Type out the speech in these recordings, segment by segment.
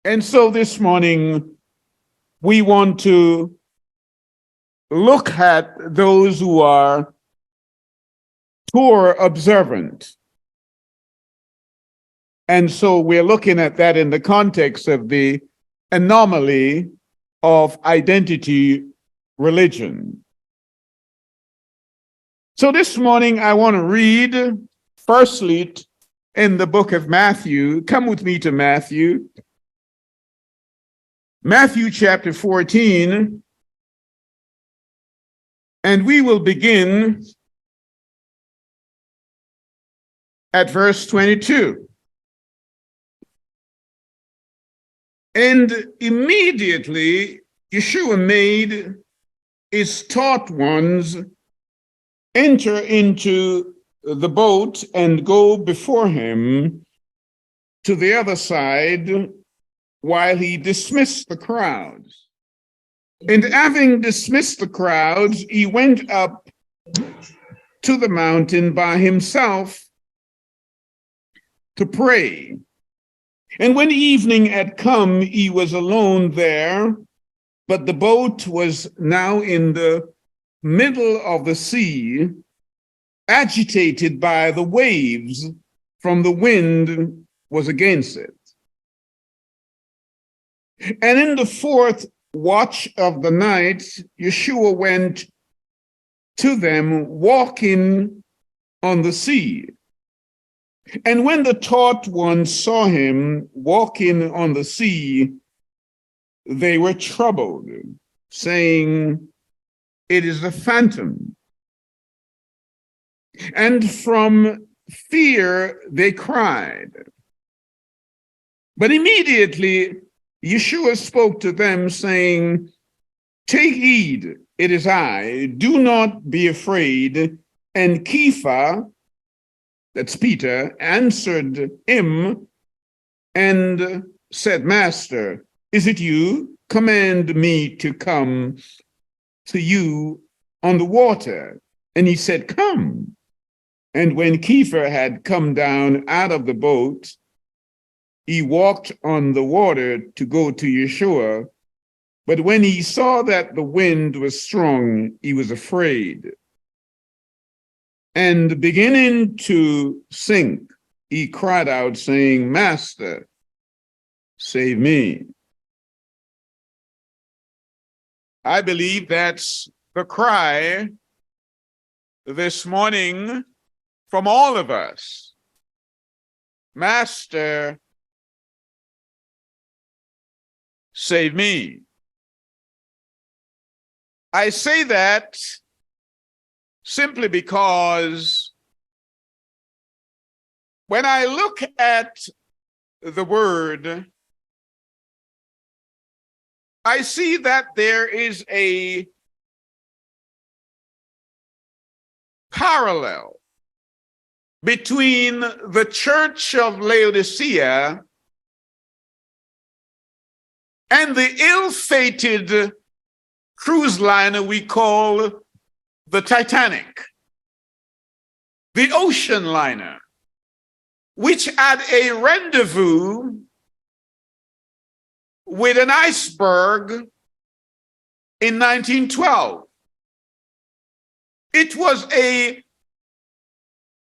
And so this morning, we want to look at those who are Torah observant. And so we're looking at that in the context of the anomaly of identity religion. So this morning, I want to read firstly in the book of Matthew. Come with me to Matthew. Matthew chapter 14, and we will begin at verse 22. And immediately Yeshua made his taught ones enter into the boat and go before him to the other side while he dismissed the crowds. And having dismissed the crowds, he went up to the mountain by himself to pray. And when evening had come, he was alone there, but the boat was now in the middle of the sea, agitated by the waves, from the wind was against it. And in the fourth watch of the night, Yeshua went to them walking on the sea. And when the taught ones saw him walking on the sea, they were troubled, saying, "It is a phantom." And from fear they cried. But immediately Yeshua spoke to them, saying, "Take heed, it is I, do not be afraid." And Kepha, that's Peter, answered him and said, "Master, is it you? Command me to come to you on the water." And he said, "Come." And when Kepha had come down out of the boat, he walked on the water to go to Yeshua. But when he saw that the wind was strong, he was afraid. And beginning to sink, he cried out, saying, "Master, save me." I believe that's the cry this morning from all of us. Master, save me. I say that simply because when I look at the word, I see that there is a parallel between the church of Laodicea and the ill-fated cruise liner we call the Titanic, the ocean liner, which had a rendezvous with an iceberg in 1912. It was a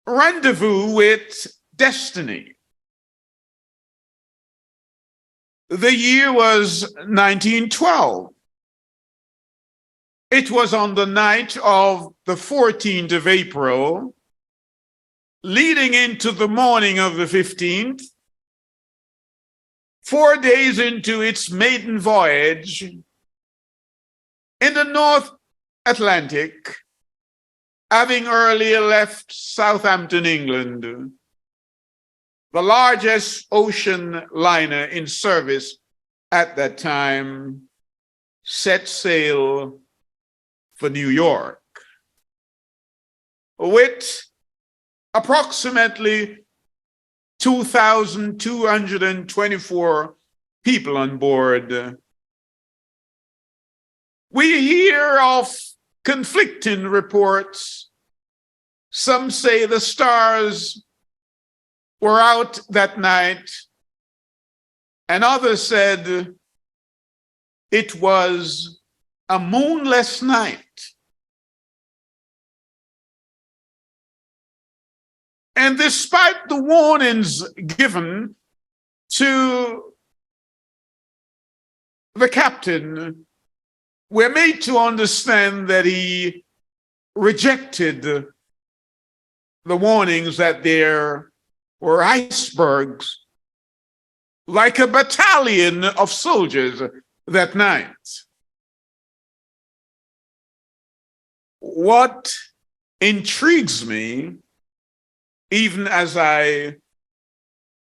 rendezvous with destiny. The year was 1912. It was on the night of the 14th of April, leading into the morning of the 15th, 4 days into its maiden voyage in the North Atlantic, having earlier left Southampton, England, the largest ocean liner in service at that time, set sail for New York with approximately 2,224 people on board. We hear of conflicting reports. Some say the stars were out that night. and others said it was a moonless night. And despite the warnings given to the captain, we're made to understand that he rejected the warnings that there were icebergs, like a battalion of soldiers that night. What intrigues me, even as I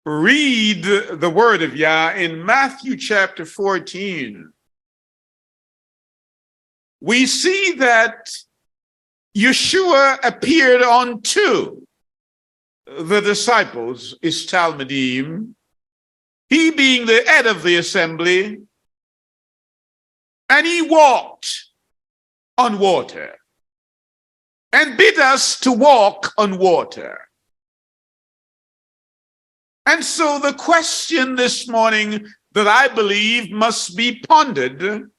read the word of Yah in Matthew chapter 14, we see that Yeshua appeared unto the disciples, his Talmudim, he being the head of the assembly, and he walked on water and bid us to walk on water. And so the question this morning that I believe must be pondered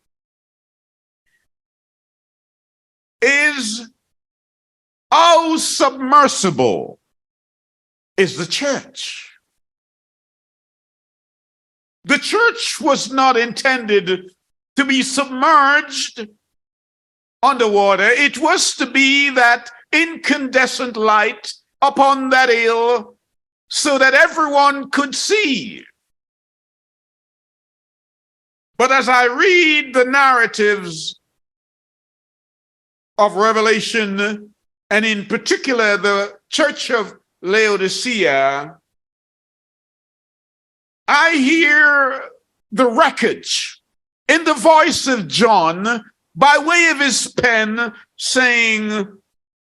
is, how submersible is the church? The church was not intended to be submerged underwater. It was to be that incandescent light upon that hill so that everyone could see. But as I read the narratives of Revelation, and in particular the church of Laodicea, I hear the wreckage in the voice of John by way of his pen saying,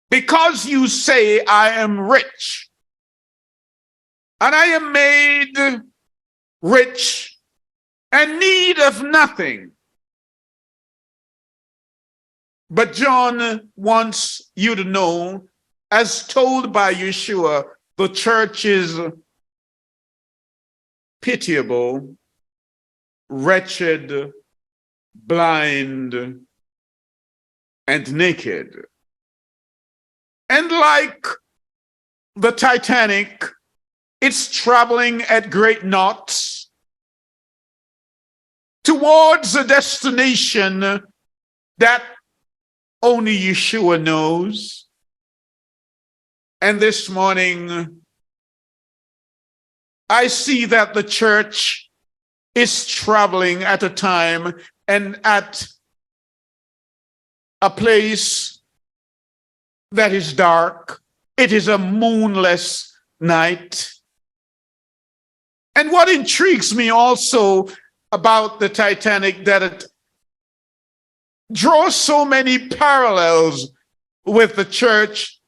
because you say I am rich, and I am made rich and need of nothing. But John wants you to know, as told by Yeshua, the church is pitiable, wretched, blind, and naked. And like the Titanic, it's traveling at great knots towards a destination that only Yeshua knows. And this morning, I see that the church is traveling at a time and at a place that is dark. It is a moonless night. And what intrigues me also about the Titanic, that it draws so many parallels with the church,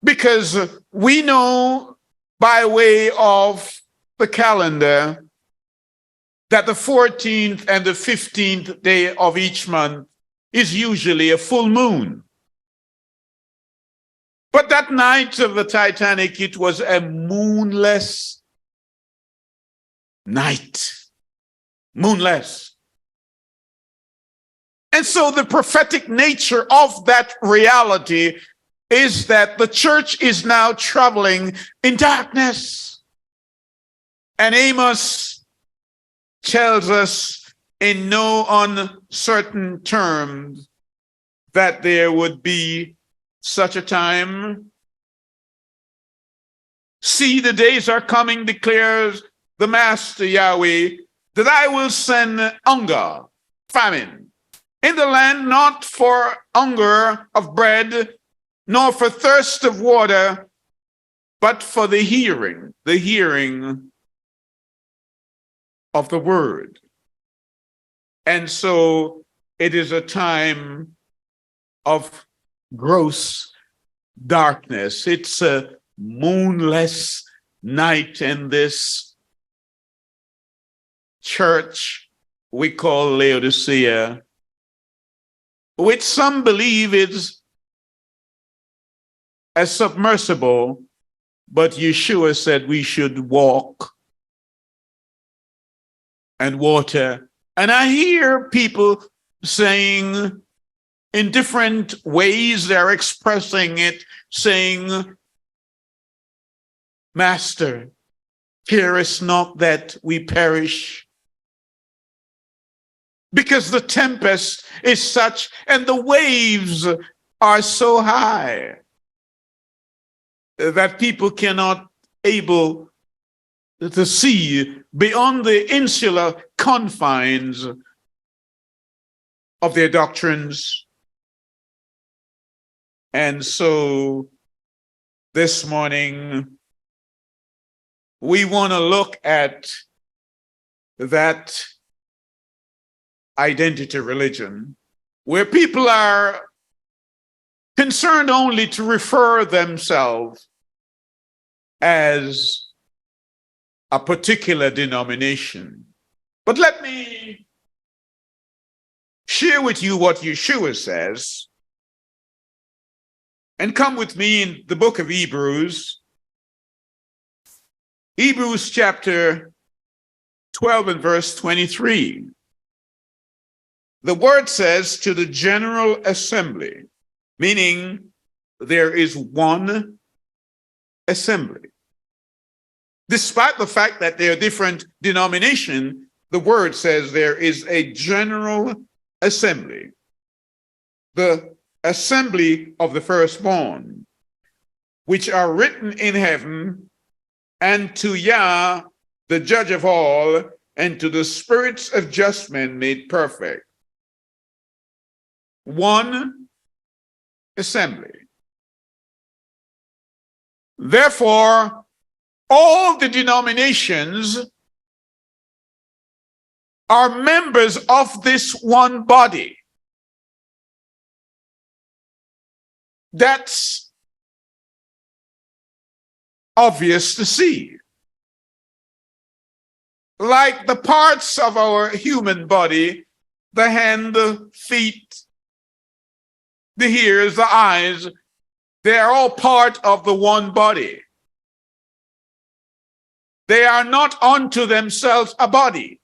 because we know by way of the calendar that the 14th and the 15th day of each month is usually a full moon. But that night of the Titanic, it was a moonless night. Moonless. And so the prophetic nature of that reality is that the church is now traveling in darkness. And Amos tells us in no uncertain terms that there would be such a time. See, the days are coming, declares the Master Yahweh, that I will send hunger, famine, in the land, not for hunger of bread, nor for thirst of water, but for the hearing of the word. And so it is a time of gross darkness. It's a moonless night in this church we call Laodicea, which some believe is as submersible, but Yeshua said we should walk and water. And I hear people saying in different ways, they're expressing it, saying, Master, carest not that we perish, because the tempest is such and the waves are so high that people cannot able to see beyond the insular confines of their doctrines. And so this morning, we want to look at that identity religion, where people are concerned only to refer themselves as a particular denomination. But let me share with you what Yeshua says, and come with me in the book of Hebrews, Hebrews chapter 12 and verse 23. The word says, to the general assembly, meaning there is one assembly. Despite the fact that there are different denominations, the word says there is a general assembly, the assembly of the firstborn, which are written in heaven, and to Yah, the judge of all, and to the spirits of just men made perfect. One assembly. Therefore, all the denominations are members of this one body. That's obvious to see. Like the parts of our human body, the hand, the feet, the ears, the eyes, they are all part of the one body. They are not unto themselves a body.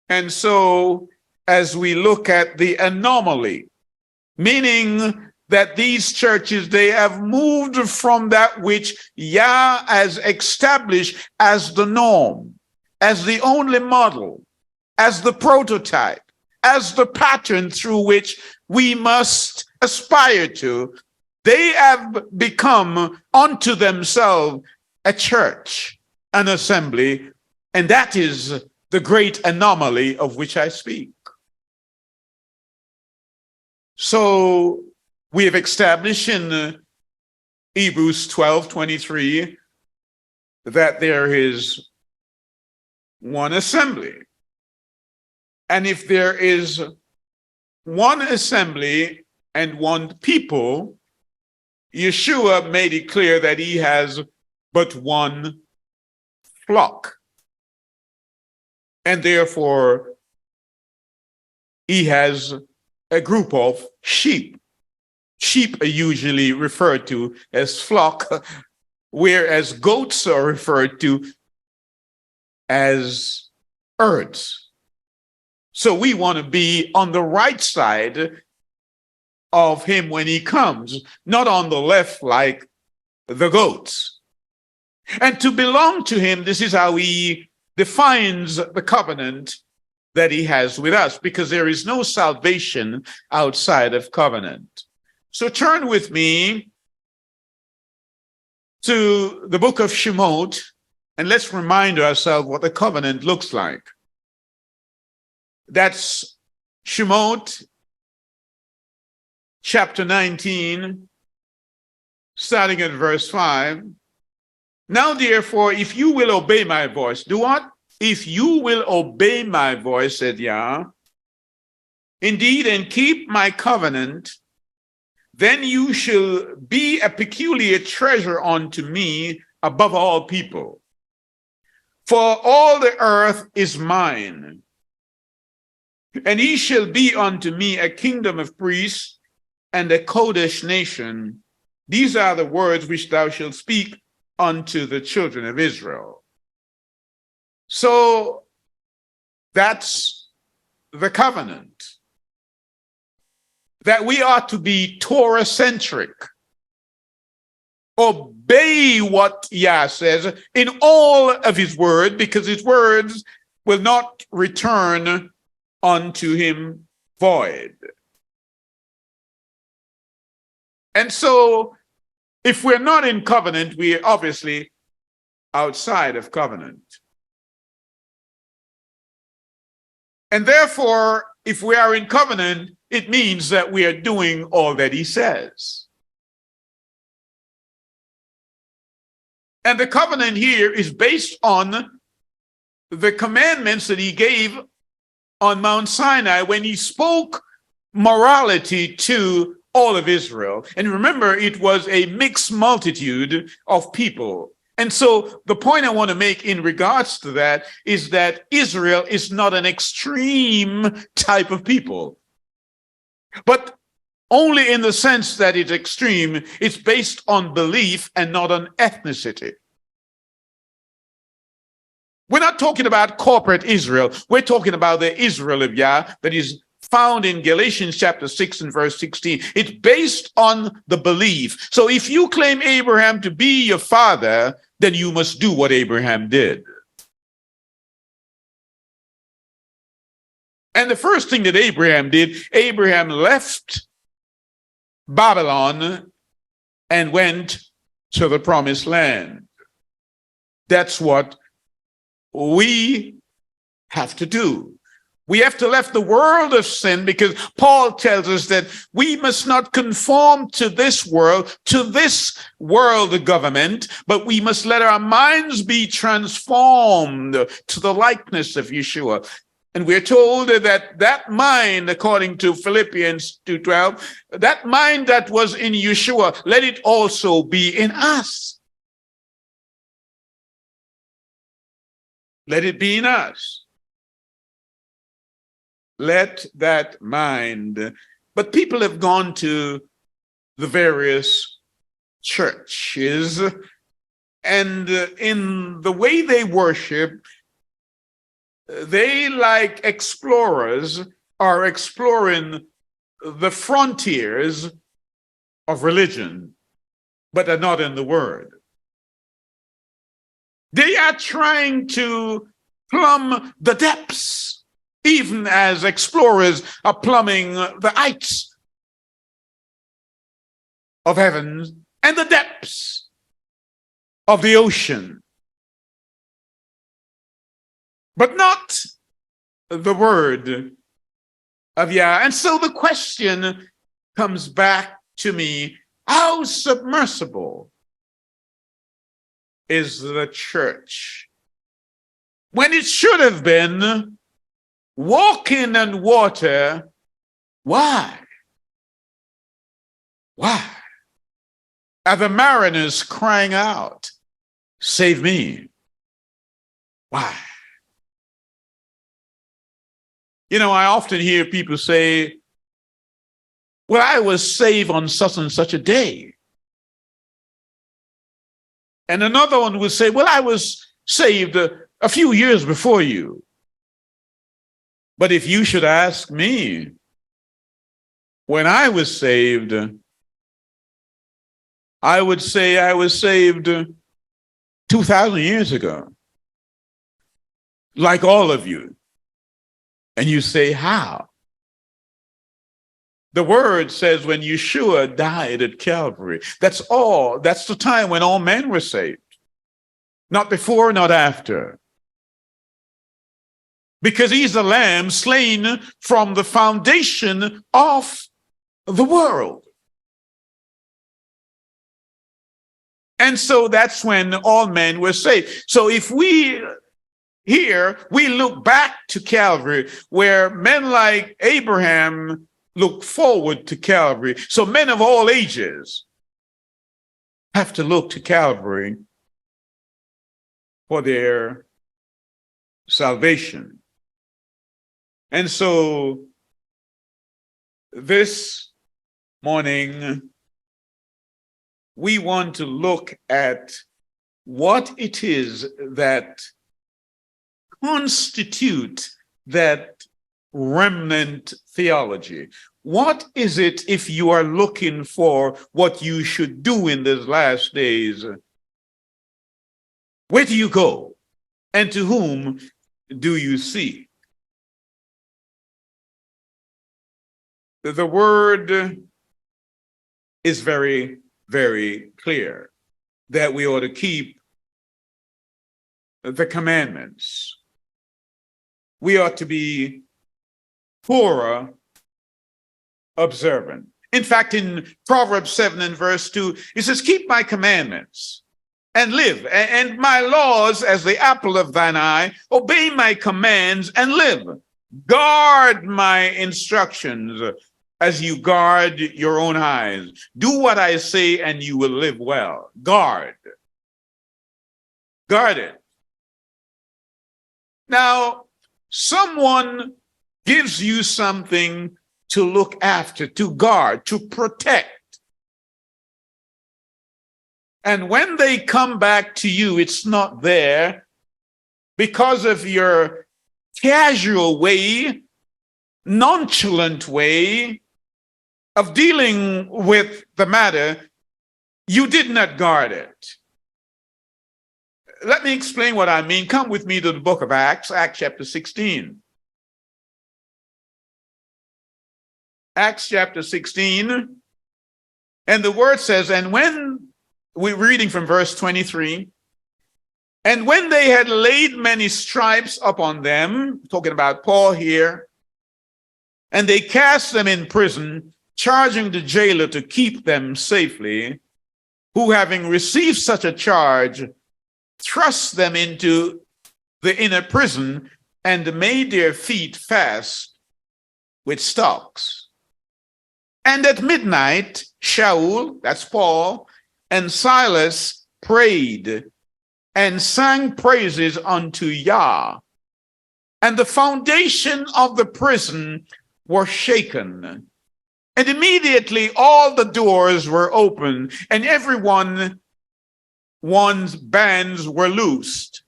And so, as we look at the anomaly, meaning that these churches, they have moved from that which Yah has established as the norm, as the only model, as the prototype, as the pattern through which we must aspire to. They have become unto themselves a church, an assembly, and that is the great anomaly of which I speak. So we have established in Hebrews 12:23 that there is one assembly. And if there is one assembly and one people, Yeshua made it clear that he has but one flock. And therefore, he has a group of sheep. Sheep are usually referred to as flock, whereas goats are referred to as herds. So we want to be on the right side of him when he comes, not on the left like the goats. And to belong to him, this is how he defines the covenant that he has with us, because there is no salvation outside of covenant. So turn with me to the book of Shemot, and let's remind ourselves what the covenant looks like. That's Shemot, chapter 19, starting at verse 5. Now, therefore, if you will obey my voice, do what? If you will obey my voice, said Yah, indeed, and keep my covenant, then you shall be a peculiar treasure unto me above all people. For all the earth is mine, and ye shall be unto me a kingdom of priests and a Kodesh nation. These are the words which thou shalt speak unto the children of Israel. So that's the covenant, that we are to be Torah-centric, obey what Yah says in all of his word, because his words will not return unto him void. And so if we're not in covenant, we are obviously outside of covenant. And therefore, if we are in covenant, it means that we are doing all that he says. And the covenant here is based on the commandments that he gave on Mount Sinai when he spoke morality to all of Israel. And remember, it was a mixed multitude of people. And so the point I want to make in regards to that is that Israel is not an extreme type of people, but only in the sense that it's extreme. It's based on belief and not on ethnicity. We're not talking about corporate Israel. We're talking about the Israel of Yah that is found in Galatians chapter 6 and verse 16. It's based on the belief. So if you claim Abraham to be your father, then you must do what Abraham did. And the first thing that Abraham did, Abraham left Babylon and went to the promised land. That's what we have to do. We have to left the world of sin, because Paul tells us that we must not conform to this world government, but we must let our minds be transformed to the likeness of Yeshua. And we're told that that mind, according to Philippians 2:12, that mind that was in Yeshua, let it also be in us. Let it be in us. Let that mind. But people have gone to the various churches, and in the way they worship, they, like explorers, are exploring the frontiers of religion, but are not in the word. They are trying to plumb the depths, even as explorers are plumbing the heights of heavens and the depths of the ocean, but not the word of Yah. And so the question comes back to me: how submersible is the church when it should have been walking on water? Why? Why are the mariners crying out, "Save me"? Why? You know, I often hear people say, well, I was saved on such and such a day. And another one would say, well, I was saved a few years before you. But if you should ask me, when I was saved, I would say I was saved 2,000 years ago, like all of you. And you say, how? The word says when Yeshua died at Calvary, that's all. That's the time when all men were saved. Not before, not after. Because he's the lamb slain from the foundation of the world. And so that's when all men were saved. So if we look back to Calvary, where men like Abraham look forward to Calvary. So men of all ages have to look to Calvary for their salvation. And so this morning, we want to look at what it is that constitute that remnant theology? What is it, if you are looking for what you should do in these last days? Where do you go? And to whom do you seek? The word is very, very clear that we ought to keep the commandments. We ought to be Torah observant. In fact, in Proverbs 7 and verse 2, it says, keep my commandments and live, and my laws as the apple of thine eye. Obey my commands and live. Guard my instructions as you guard your own eyes. Do what I say and you will live well. Guard it. Now, someone gives you something to look after, to guard, to protect. And when they come back to you, it's not there because of your casual way, nonchalant way of dealing with the matter. You did not guard it. Let me explain what I mean. Come with me to the book of Acts, Acts chapter 16. Acts chapter 16, and the word says, and when, we're reading from verse 23, and when they had laid many stripes upon them, talking about Paul here, and they cast them in prison, charging the jailer to keep them safely, who having received such a charge, thrust them into the inner prison and made their feet fast with stocks. And at midnight, Shaul, that's Paul, and Silas prayed and sang praises unto Yah. And the foundation of the prison was shaken. And immediately all the doors were open, and one's bands were loosed.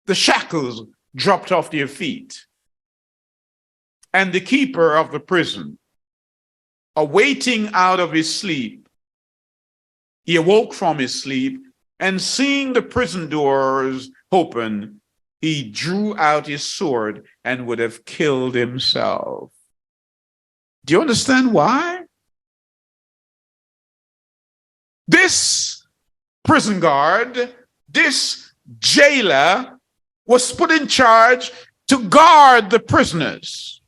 The shackles dropped off their feet. And the keeper of the prison, awaking out of his sleep, he awoke from his sleep, and seeing the prison doors open, he drew out his sword and would have killed himself. Do you understand why? This prison guard, this jailer, was put in charge to guard the prisoners.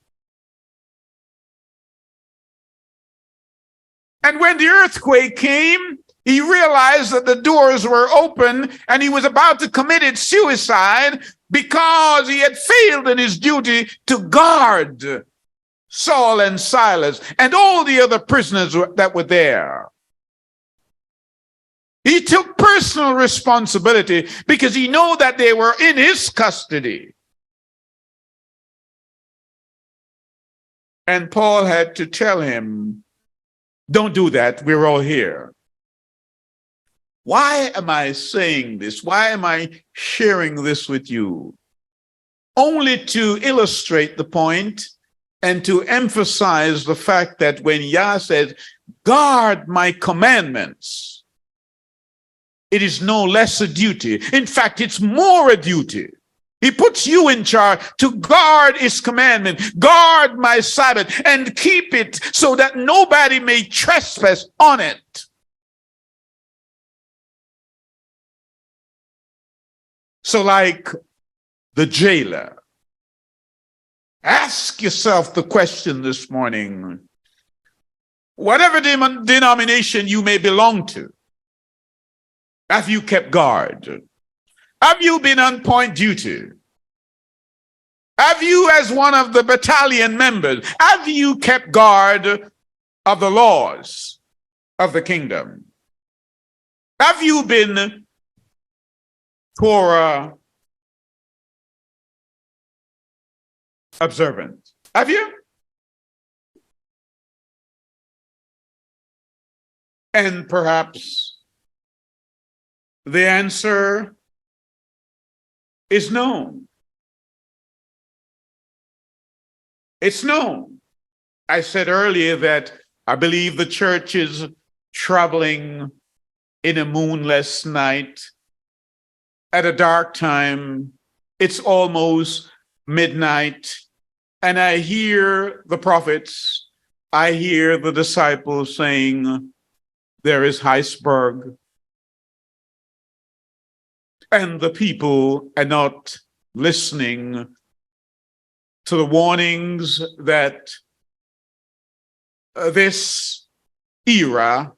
And when the earthquake came, he realized that the doors were open and he was about to commit suicide because he had failed in his duty to guard Saul and Silas and all the other prisoners that were there. He took personal responsibility because he knew that they were in his custody. And Paul had to tell him, don't do that. We're all here. Why am I saying this? Why am I sharing this with you? Only to illustrate the point and to emphasize the fact that when Yah says, guard my commandments, it is no less a duty. In fact, it's more a duty. He puts you in charge to guard his commandment, guard my Sabbath, and keep it so that nobody may trespass on it. So like the jailer, ask yourself the question this morning, whatever denomination you may belong to, have you kept guard? Have you been on point duty? Have you, as one of the battalion members, have you kept guard of the laws of the kingdom? Have you been Torah observant? Have you? And perhaps the answer is no. It's known. I said earlier that I believe the church is traveling in a moonless night at a dark time. It's almost midnight, and I hear the prophets, I hear the disciples saying, there is iceberg, and the people are not listening to the warnings that this era,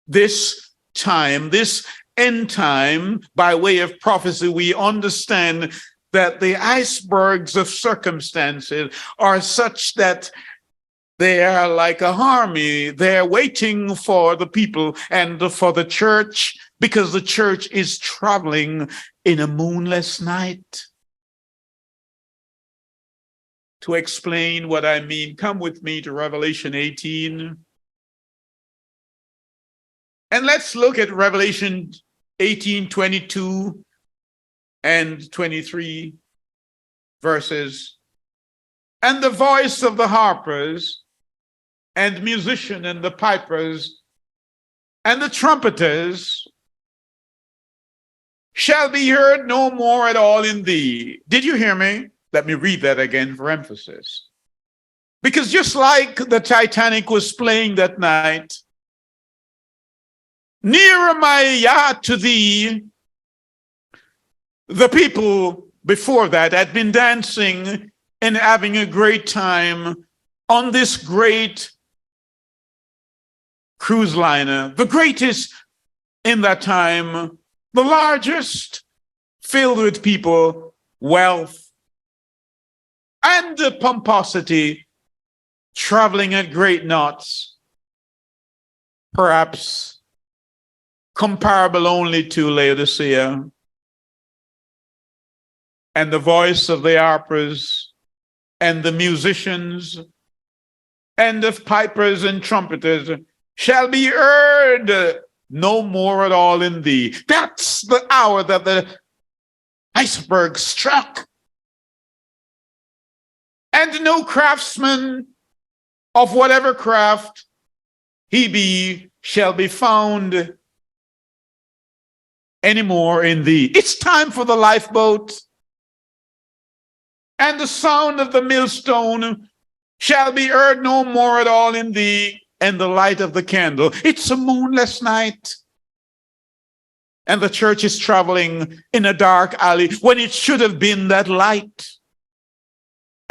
this time, this end time, by way of prophecy, we understand that the icebergs of circumstances are such that they are like a army. They're waiting for the people and for the church, because the church is traveling in a moonless night. To explain what I mean, come with me to Revelation 18. And let's look at Revelation 18, 22 and 23 verses. And the voice of the harpers and musician and the pipers and the trumpeters shall be heard no more at all in thee. Did you hear me? Let me read that again for emphasis. Because just like the Titanic was playing that night, nearer my yacht to thee, the people before that had been dancing and having a great time on this great cruise liner, the greatest in that time, the largest, filled with people, wealth, and the pomposity, traveling at great knots, perhaps comparable only to Laodicea. And the voice of the harpers and the musicians and of pipers and trumpeters shall be heard no more at all in thee. That's the hour that the iceberg struck. And no craftsman of whatever craft he be shall be found anymore in thee. It's time for the lifeboat. And the sound of the millstone shall be heard no more at all in thee, and the light of the candle. It's a moonless night. And the church is traveling in a dark alley when it should have been that light.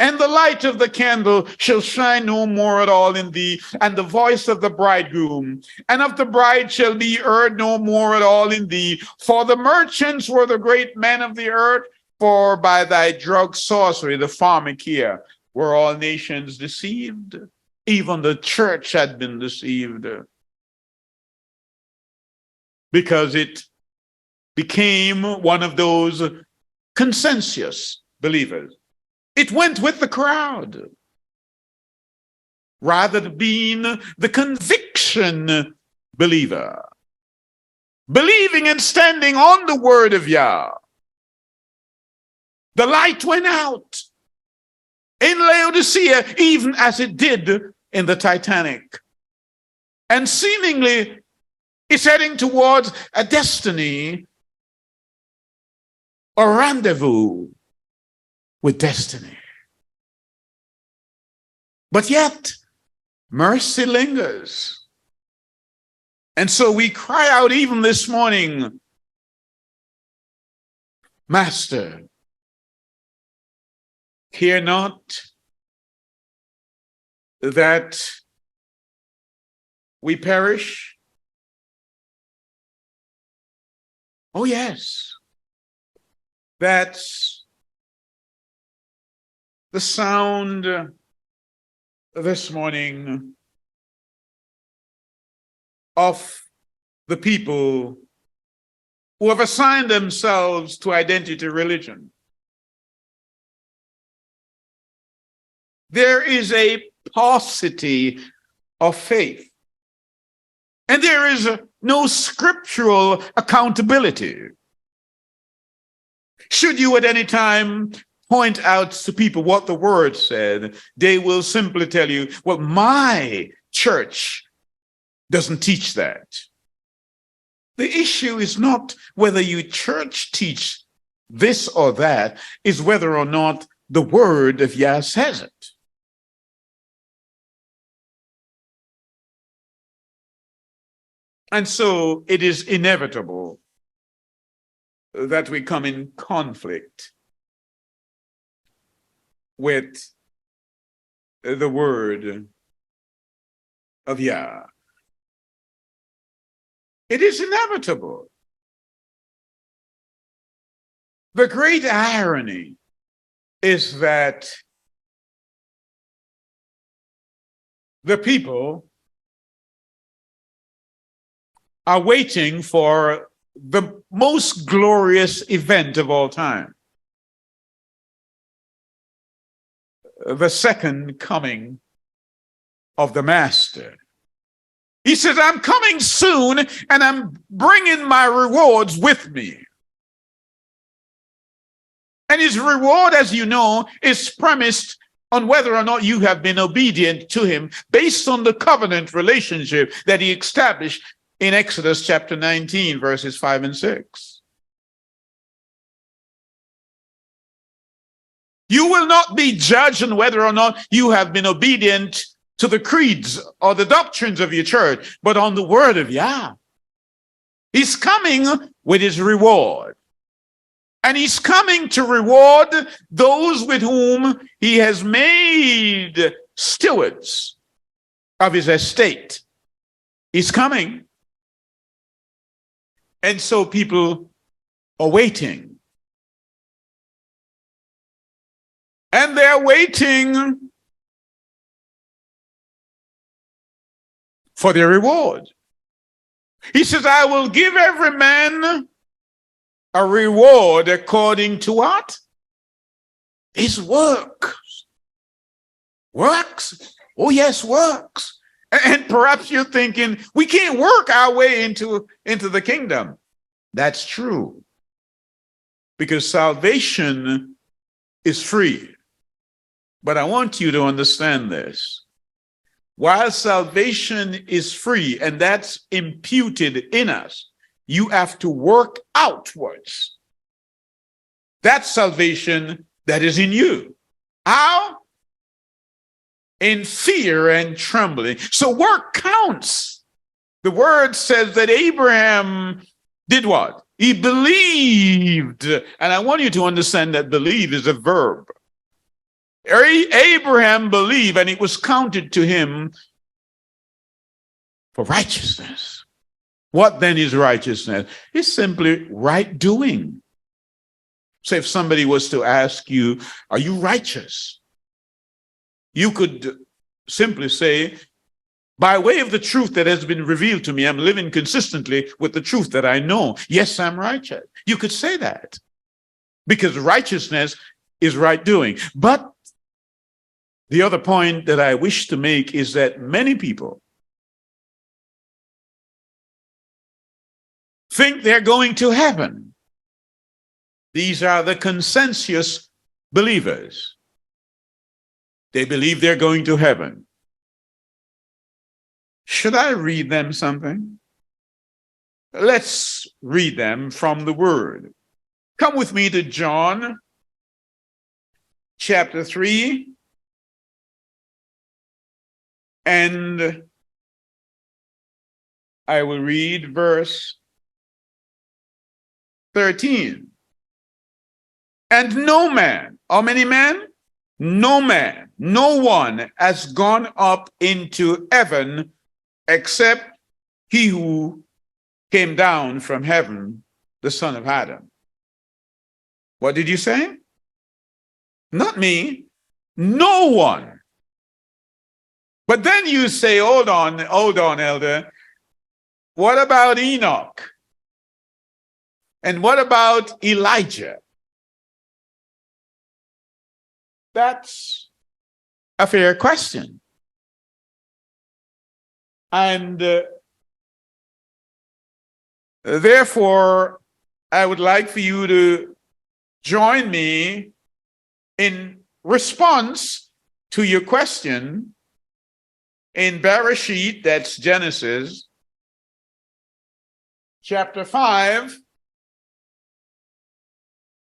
And the light of the candle shall shine no more at all in thee, and the voice of the bridegroom and of the bride shall be heard no more at all in thee. For the merchants were the great men of the earth, for by thy drug sorcery, the pharmakia, were all nations deceived. Even the church had been deceived, because it became one of those consensus believers. It went with the crowd rather than being the conviction believer, believing and standing on the word of Yah. The light went out in Laodicea, even as it did in the Titanic. And seemingly it's heading towards a destiny, a rendezvous with destiny. But yet, mercy lingers. And so we cry out even this morning, Master, care not that we perish? Oh, yes. That's the sound this morning of the people who have assigned themselves to identity religion. There is a paucity of faith, and there is no scriptural accountability. Should you at any time point out to people what the word said, they will simply tell you, well, my church doesn't teach that. The issue is not whether your church teach this or that, is whether or not the word of Yah says it. And so it is inevitable that we come in conflict with the word of Yah. It is inevitable. The great irony is that the people are waiting for the most glorious event of all time, the second coming of the Master. He says, I'm coming soon and I'm bringing my rewards with me. And his reward, as you know, is premised on whether or not you have been obedient to him based on the covenant relationship that he established in Exodus chapter 19, verses 5 and 6. You will not be judged on whether or not you have been obedient to the creeds or the doctrines of your church, but on the word of Yah. He's coming with his reward. And he's coming to reward those with whom he has made stewards of his estate. He's coming. And so people are waiting. And they're waiting for their reward. He says, I will give every man a reward according to what? His works. Works? Oh, yes, works. And perhaps you're thinking, we can't work our way into the kingdom. That's true. Because salvation is free. But I want you to understand this. While salvation is free, and that's imputed in us, you have to work outwards. That's salvation that is in you. How? In fear and trembling. So work counts. The word says that Abraham did what? He believed. And I want you to understand that believe is a verb. Abraham believed, and it was counted to him for righteousness. What then is righteousness? It's simply right doing. So if somebody was to ask you, are you righteous? You could simply say, by way of the truth that has been revealed to me, I'm living consistently with the truth that I know. Yes, I'm righteous. You could say that because righteousness is right doing. But the other point that I wish to make is that many people think they're going to heaven. These are the consensus believers. They believe they're going to heaven. Should I read them something? Let's read them from the word. Come with me to John chapter 3. And I will read verse 13. And no man, how many men? No man, no one has gone up into heaven except he who came down from heaven, the Son of Adam. What did you say? Not me, no one. But then you say, hold on, elder. What about Enoch? And what about Elijah? That's a fair question. And therefore, I would like for you to join me in response to your question, in Bereshit, that's Genesis, chapter 5,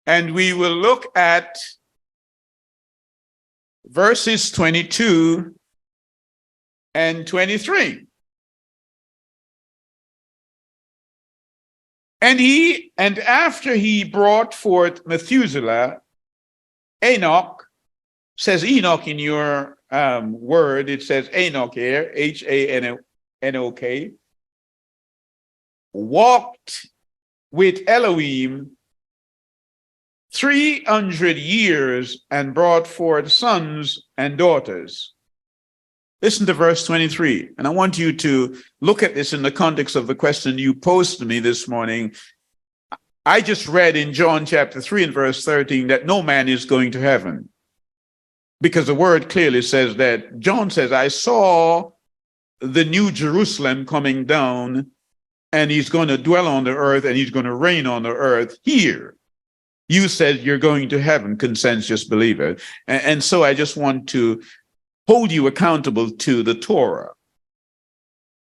and we will look at verses 22 and 23. And after he brought forth Methuselah, Enoch, says Enoch in your word, it says Enoch here, Hanok, walked with Elohim 300 years and brought forth sons and daughters. Listen to verse 23, and I want you to look at this in the context of the question you posed to me this morning. I just read in John chapter 3 and verse 13 that no man is going to heaven, because the word clearly says that. John says, I saw the new Jerusalem coming down, and he's going to dwell on the earth, and he's going to reign on the earth here. You said you're going to heaven, consensus believer. And so I just want to hold you accountable to the Torah.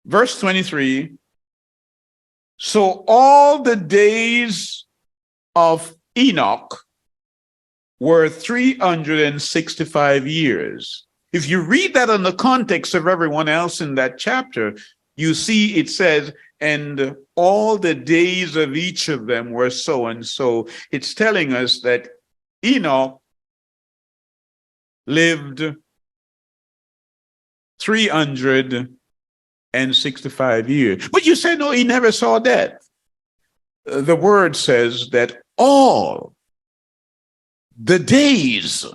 Verse 23, so all the days of Enoch were 365 years. If you read that in the context of everyone else in that chapter, you see it says, and all the days of each of them were so and so. It's telling us that Enoch lived 365 years. But you say, no, he never saw death. The word says that all the days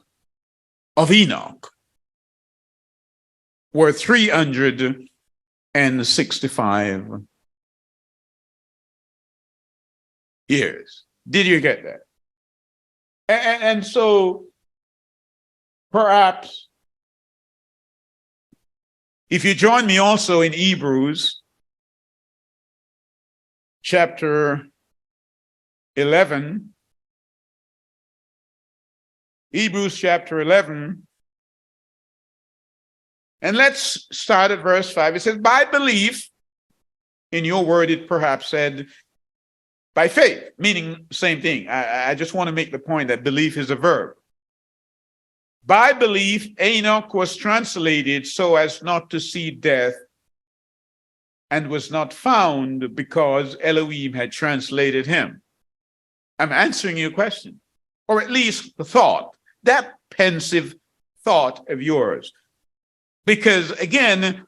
of Enoch were 365 years. Did you get that? And so perhaps if you join me also in Hebrews chapter 11, Hebrews chapter 11, and let's start at verse 5. It says, by belief, in your word it perhaps said, by faith, meaning same thing. I just want to make the point that belief is a verb. By belief, Enoch was translated so as not to see death, and was not found because Elohim had translated him. I'm answering your question, or at least the thought, that pensive thought of yours. Because again,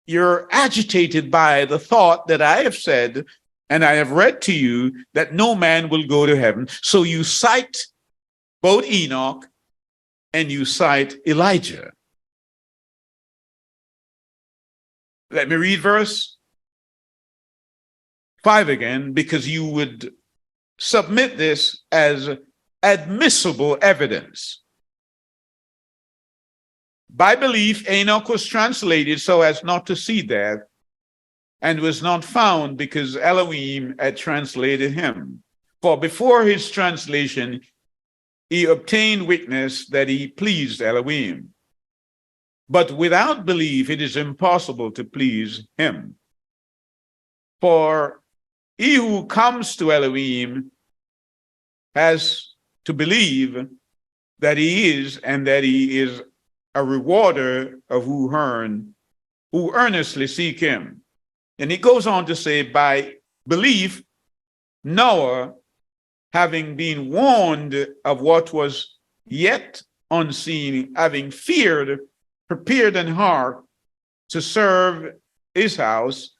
you're agitated by the thought that I have said, and I have read to you that no man will go to heaven. So you cite both Enoch and you cite Elijah. Let me read verse 5 again, because you would submit this as admissible evidence. By belief, Enoch was translated so as not to see death, and was not found because Elohim had translated him. For before his translation, he obtained witness that he pleased Elohim. But without belief, it is impossible to please him. For he who comes to Elohim has to believe that he is, and that he is a rewarder of who earnestly seek him. And he goes on to say, by belief, Noah, having been warned of what was yet unseen, having feared, prepared an ark to serve his house,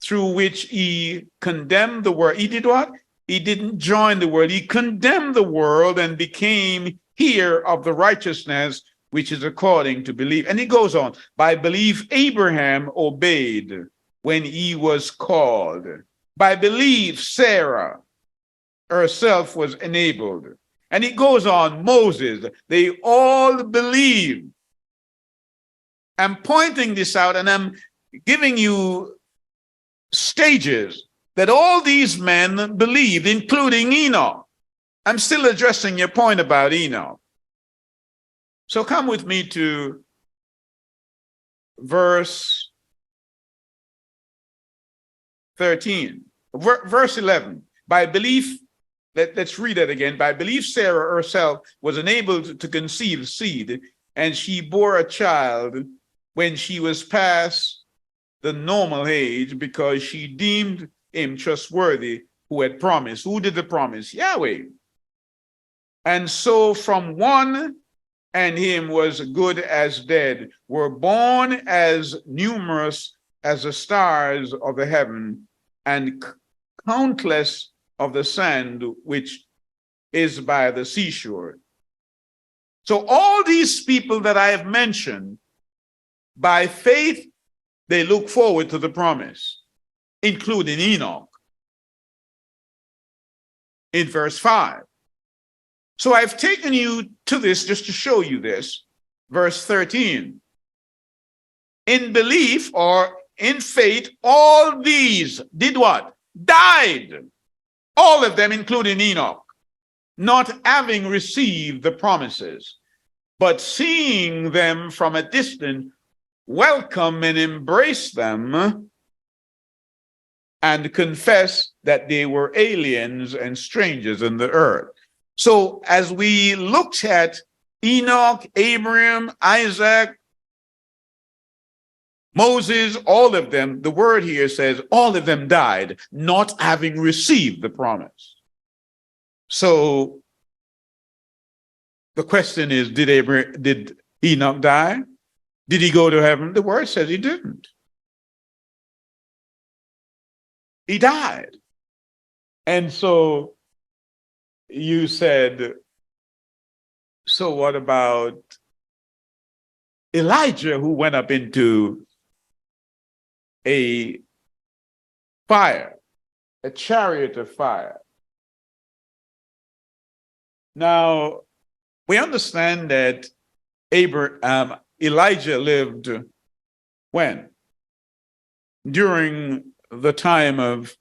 through which he condemned the world. He did what? He didn't join the world. He condemned the world and became heir of the righteousness which is according to belief. And he goes on, by belief, Abraham obeyed when he was called. By belief, Sarah herself was enabled. And he goes on, Moses, they all believed. I'm pointing this out, and I'm giving you stages that all these men believed, including Enoch. I'm still addressing your point about Enoch. So come with me to verse 13, verse 11. By belief, let's read that again. By belief, Sarah herself was enabled to conceive seed, and she bore a child when she was past the normal age, because she deemed him trustworthy who had promised. Who did the promise? Yahweh. And so from one, and him was good as dead, were born as numerous as the stars of the heaven, and countless of the sand which is by the seashore. So all these people that I have mentioned, by faith, they look forward to the promise, including Enoch in verse 5. So I've taken you to this just to show you this. Verse 13. In belief or in faith, all these did what? Died. All of them, including Enoch, not having received the promises, but seeing them from a distance, welcome and embrace them, and confess that they were aliens and strangers in the earth. So as we looked at Enoch, Abraham, Isaac, Moses, all of them, the word here says all of them died, not having received the promise. So the question is, did Enoch die? Did he go to heaven? The word says he didn't. He died. And so you said, so what about Elijah, who went up into a fire, a chariot of fire? Now, we understand that Elijah lived when? During the time of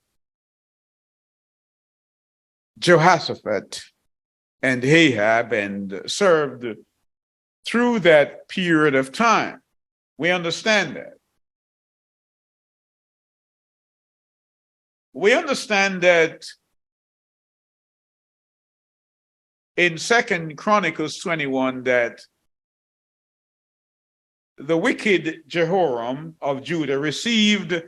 Jehoshaphat and Ahab, and served through that period of time. We understand that. We understand that in 2 Chronicles 21 that the wicked Jehoram of Judah received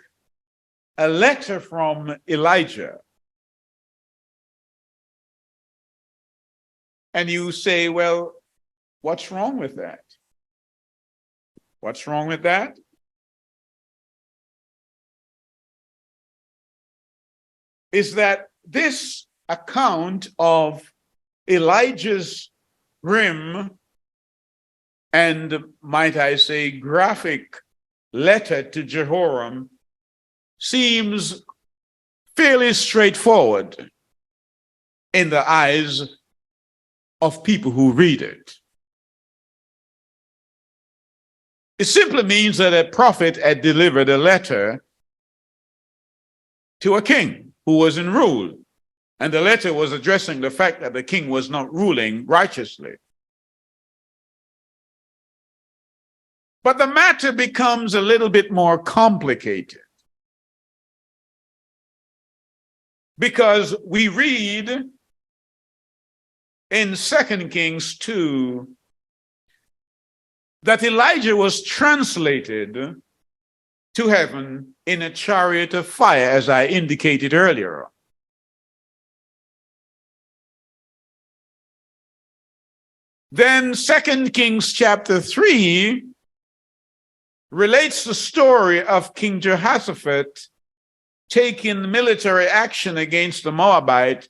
a letter from Elijah. And you say, well, what's wrong with that? What's wrong with that? Is that this account of Elijah's grim and, might I say, graphic letter to Jehoram seems fairly straightforward in the eyes of people who read it. It simply means that a prophet had delivered a letter to a king who was in rule, and the letter was addressing the fact that the king was not ruling righteously. But the matter becomes a little bit more complicated, because we read in 2 Kings 2 that Elijah was translated to heaven in a chariot of fire, as I indicated earlier. Then 2 Kings chapter 3 relates the story of King Jehoshaphat taking military action against the Moabite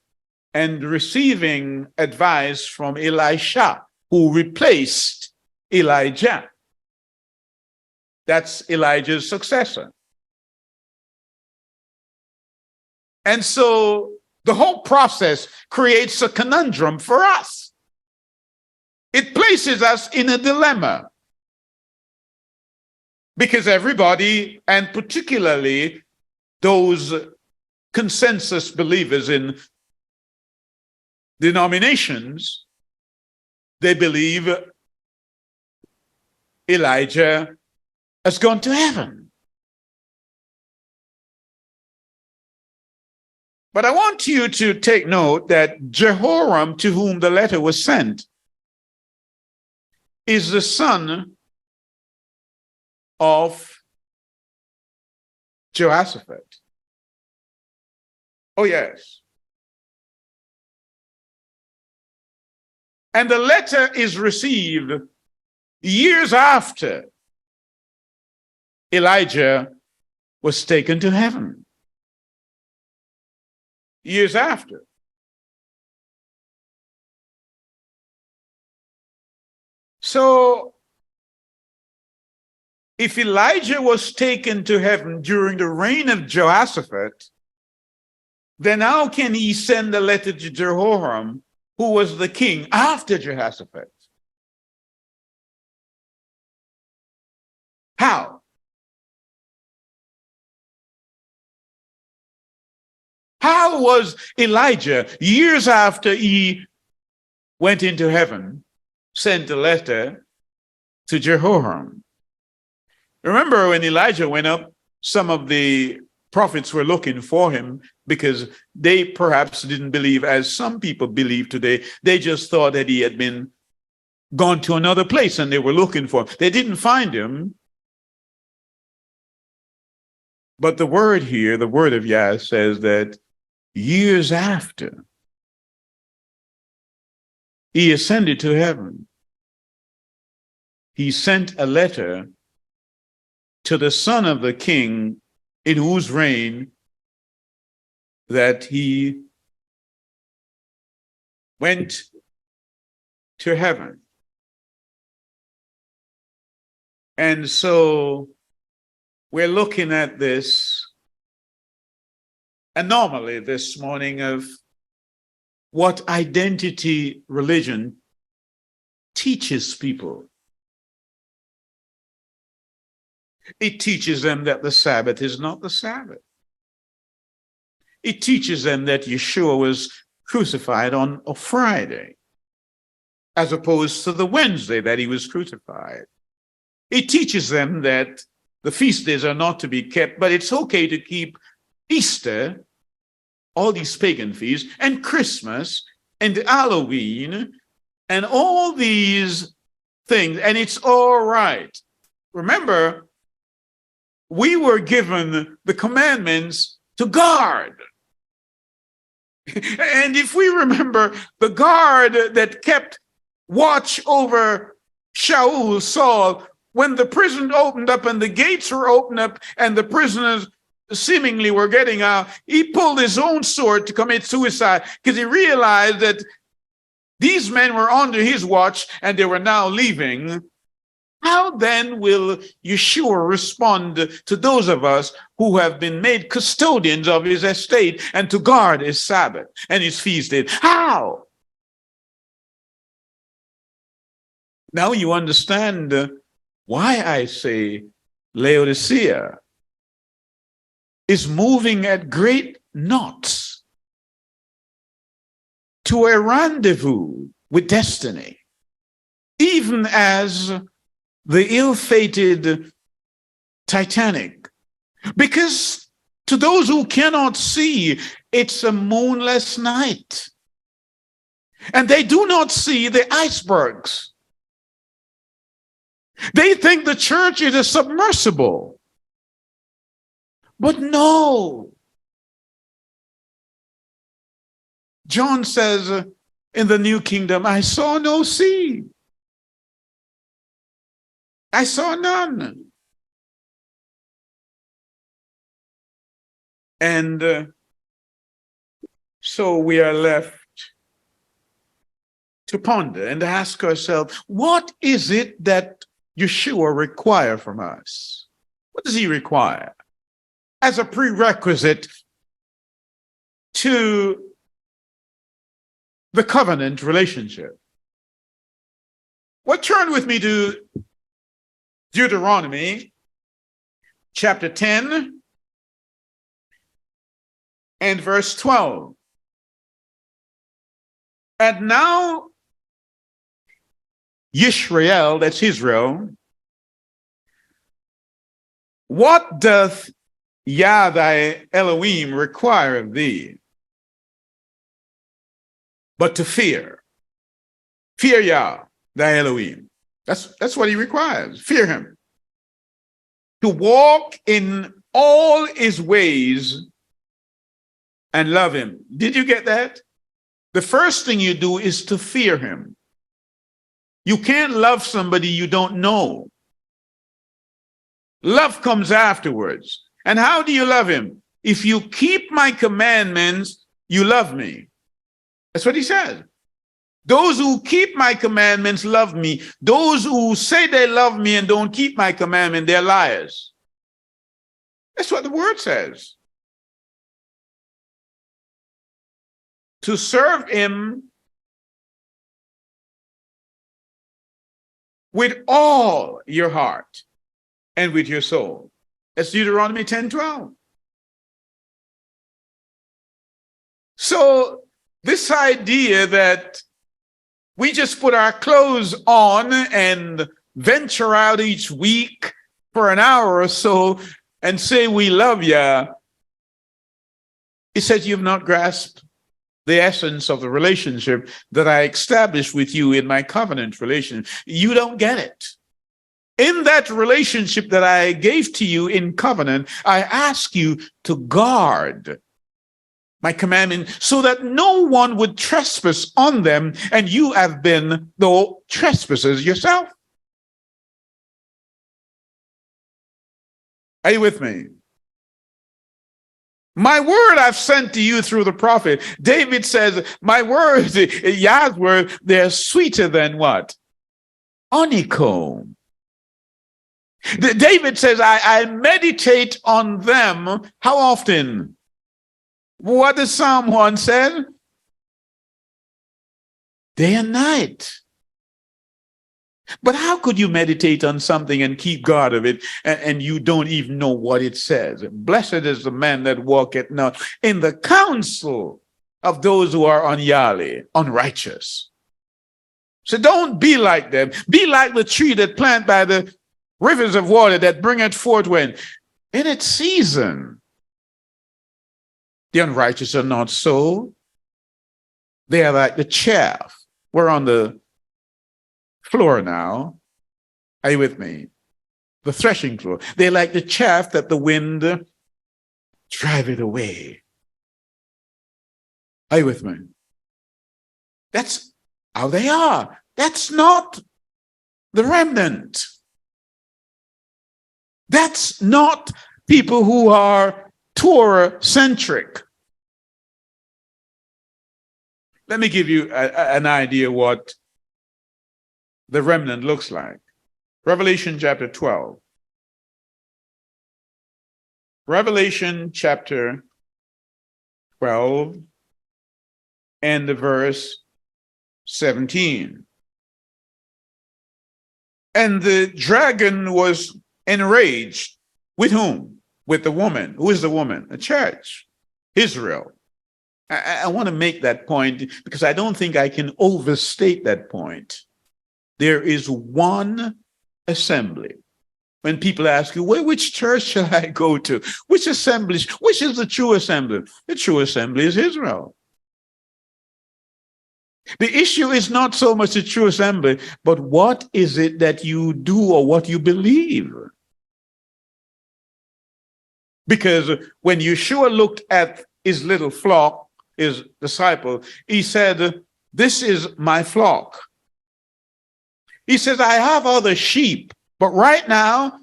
and receiving advice from Elisha, who replaced Elijah. That's Elijah's successor. And so the whole process creates a conundrum for us. It places us in a dilemma, because everybody, and particularly those consensus believers in denominations, they believe Elijah has gone to heaven. But I want you to take note that Jehoram, to whom the letter was sent, is the son of Jehoshaphat. Oh, yes. And the letter is received years after Elijah was taken to heaven. Years after. So, if Elijah was taken to heaven during the reign of Jehoshaphat, then how can he send a letter to Jehoram, who was the king after Jehoshaphat? How? How was Elijah, years after he went into heaven, sent a letter to Jehoram? Remember when Elijah went up, some of the prophets were looking for him because they perhaps didn't believe, as some people believe today. They just thought that he had been gone to another place and they were looking for him. They didn't find him. But the word here, the word of Yah, says that years after he ascended to heaven, he sent a letter to the son of the king in whose reign that he went to heaven. And so we're looking at this anomaly this morning of what identity religion teaches people. It teaches them that the Sabbath is not the Sabbath. It teaches them that Yeshua was crucified on a Friday, as opposed to the Wednesday that he was crucified. It teaches them that the feast days are not to be kept, but it's okay to keep Easter, all these pagan feasts, and Christmas, and Halloween, and all these things, and it's all right. Remember, we were given the commandments to guard. And if we remember, the guard that kept watch over Shaul, Saul, when the prison opened up and the gates were opened up and the prisoners seemingly were getting out, he pulled his own sword to commit suicide because he realized that these men were under his watch and they were now leaving. How then will Yeshua respond to those of us who have been made custodians of his estate and to guard his Sabbath and his feast days? How? Now you understand why I say Laodicea is moving at great knots to a rendezvous with destiny, even as the ill-fated Titanic. Because to those who cannot see, it's a moonless night. And they do not see the icebergs. They think the church is a submersible. But no. John says in the New Kingdom, I saw no sea. I saw none. And so we are left to ponder and ask ourselves, what is it that Yeshua requires from us? What does he require as a prerequisite to the covenant relationship? Well, turn with me to Deuteronomy chapter 10 and verse 12. And now Yisrael, that's Israel, What doth Yah thy Elohim require of thee? But to fear. Fear Yah, thy Elohim. That's what he requires. Fear him. To walk in all his ways and love him. Did you get that? The first thing you do is to fear him. You can't love somebody you don't know. Love comes afterwards. And how do you love him? If you keep my commandments, you love me. That's what he says. Those who keep my commandments love me. Those who say they love me and don't keep my commandment, they're liars. That's what the word says. To serve him with all your heart and with your soul. That's Deuteronomy 10:12. So this idea that we just put our clothes on and venture out each week for an hour or so and say we love you, it says you've not grasped the essence of the relationship that I established with you in my covenant relationship. You don't get it. In that relationship that I gave to you in covenant, I ask you to guard my commandment so that no one would trespass on them, and you have been the trespassers yourself. Are you with me? My word I've sent to you through the prophet. David says, my words, Yah's word, they're sweeter than what? Honeycomb. David says, I meditate on them. How often? What does Psalm 1 say? Day and night. But how could you meditate on something and keep guard of it and you don't even know what it says? Blessed is the man that walketh not in the counsel of those who are unrighteous. So don't be like them. Be like the tree that planted by the rivers of water that bringeth forth when? In its season. The unrighteous are not so. They are like the chaff. We're on the floor now. Are you with me? The threshing floor. They're like the chaff that the wind drive it away. Are you with me? That's how they are. That's not the remnant. That's not people who are Torah-centric. Let me give you an idea what the remnant looks like. Revelation chapter 12. Revelation chapter 12 and the verse 17. And the dragon was enraged. With whom? With the woman. Who is the woman? The church. Israel. I want to make that point because I don't think I can overstate that point. There is one assembly. When people ask you, well, which church shall I go to? Which assembly? Which is the true assembly? The true assembly is Israel. The issue is not so much the true assembly, but what is it that you do or what you believe? Because when Yeshua looked at his little flock, his disciple, he said, this is my flock. He says, I have other sheep, but right now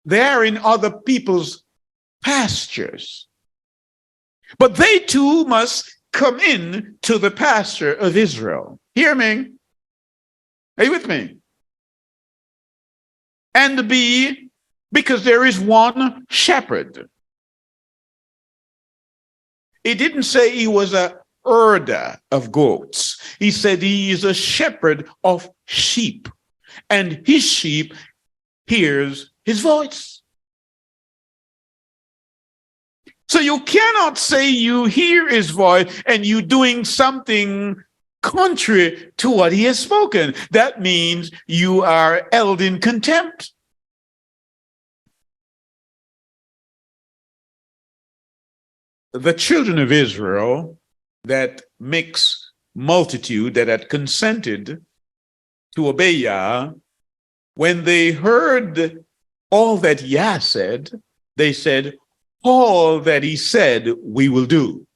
they're in other people's pastures. But they too must come in to the pasture of Israel. Hear me? Are you with me? And because there is one shepherd. He didn't say he was a herder of goats. He said he is a shepherd of sheep, and his sheep hears his voice. So you cannot say you hear his voice and you doing something contrary to what he has spoken. That means you are held in contempt. the children of Israel, that mixed multitude that had consented to obey Yah, when they heard all that Yah said, they said, all that he said we will do.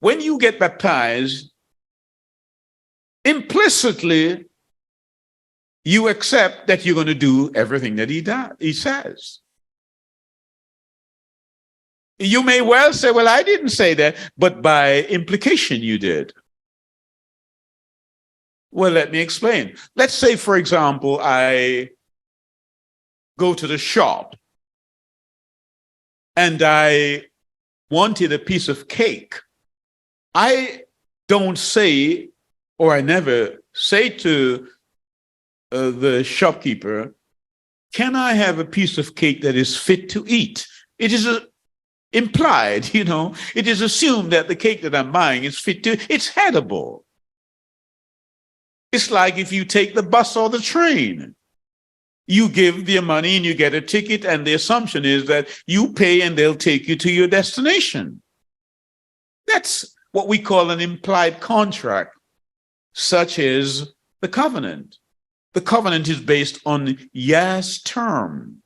When you get baptized, implicitly, you accept that you're going to do everything that he says. You may well say, well, I didn't say that, but by implication you did. Well, let me explain. Let's say, for example, I go to the shop and I wanted a piece of cake. I don't say, or I never say to the shopkeeper, can I have a piece of cake that is fit to eat? It is implied, it is assumed that the cake that I'm buying is fit to, it's edible. It's like if you take the bus or the train. You give their money and you get a ticket, and the assumption is that you pay and they'll take you to your destination. That's what we call an implied contract, such as the covenant. The covenant is based on Yah's term.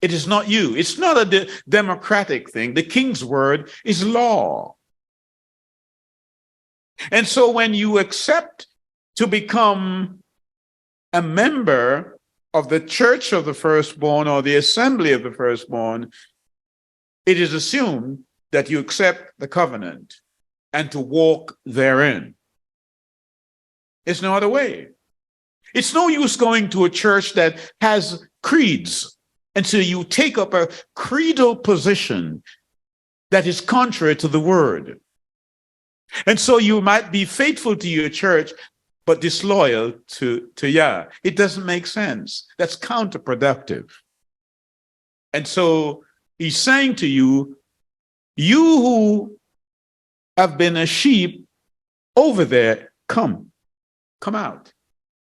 It is not you. It's not a democratic thing. The king's word is law. And so when you accept to become a member of the church of the firstborn or the assembly of the firstborn, it is assumed that you accept the covenant and to walk therein. There's no other way. It's no use going to a church that has creeds, and so you take up a creedal position that is contrary to the word. And so you might be faithful to your church, but disloyal to Yah. It doesn't make sense. That's counterproductive. And so he's saying to you, you who have been a sheep over there, come out.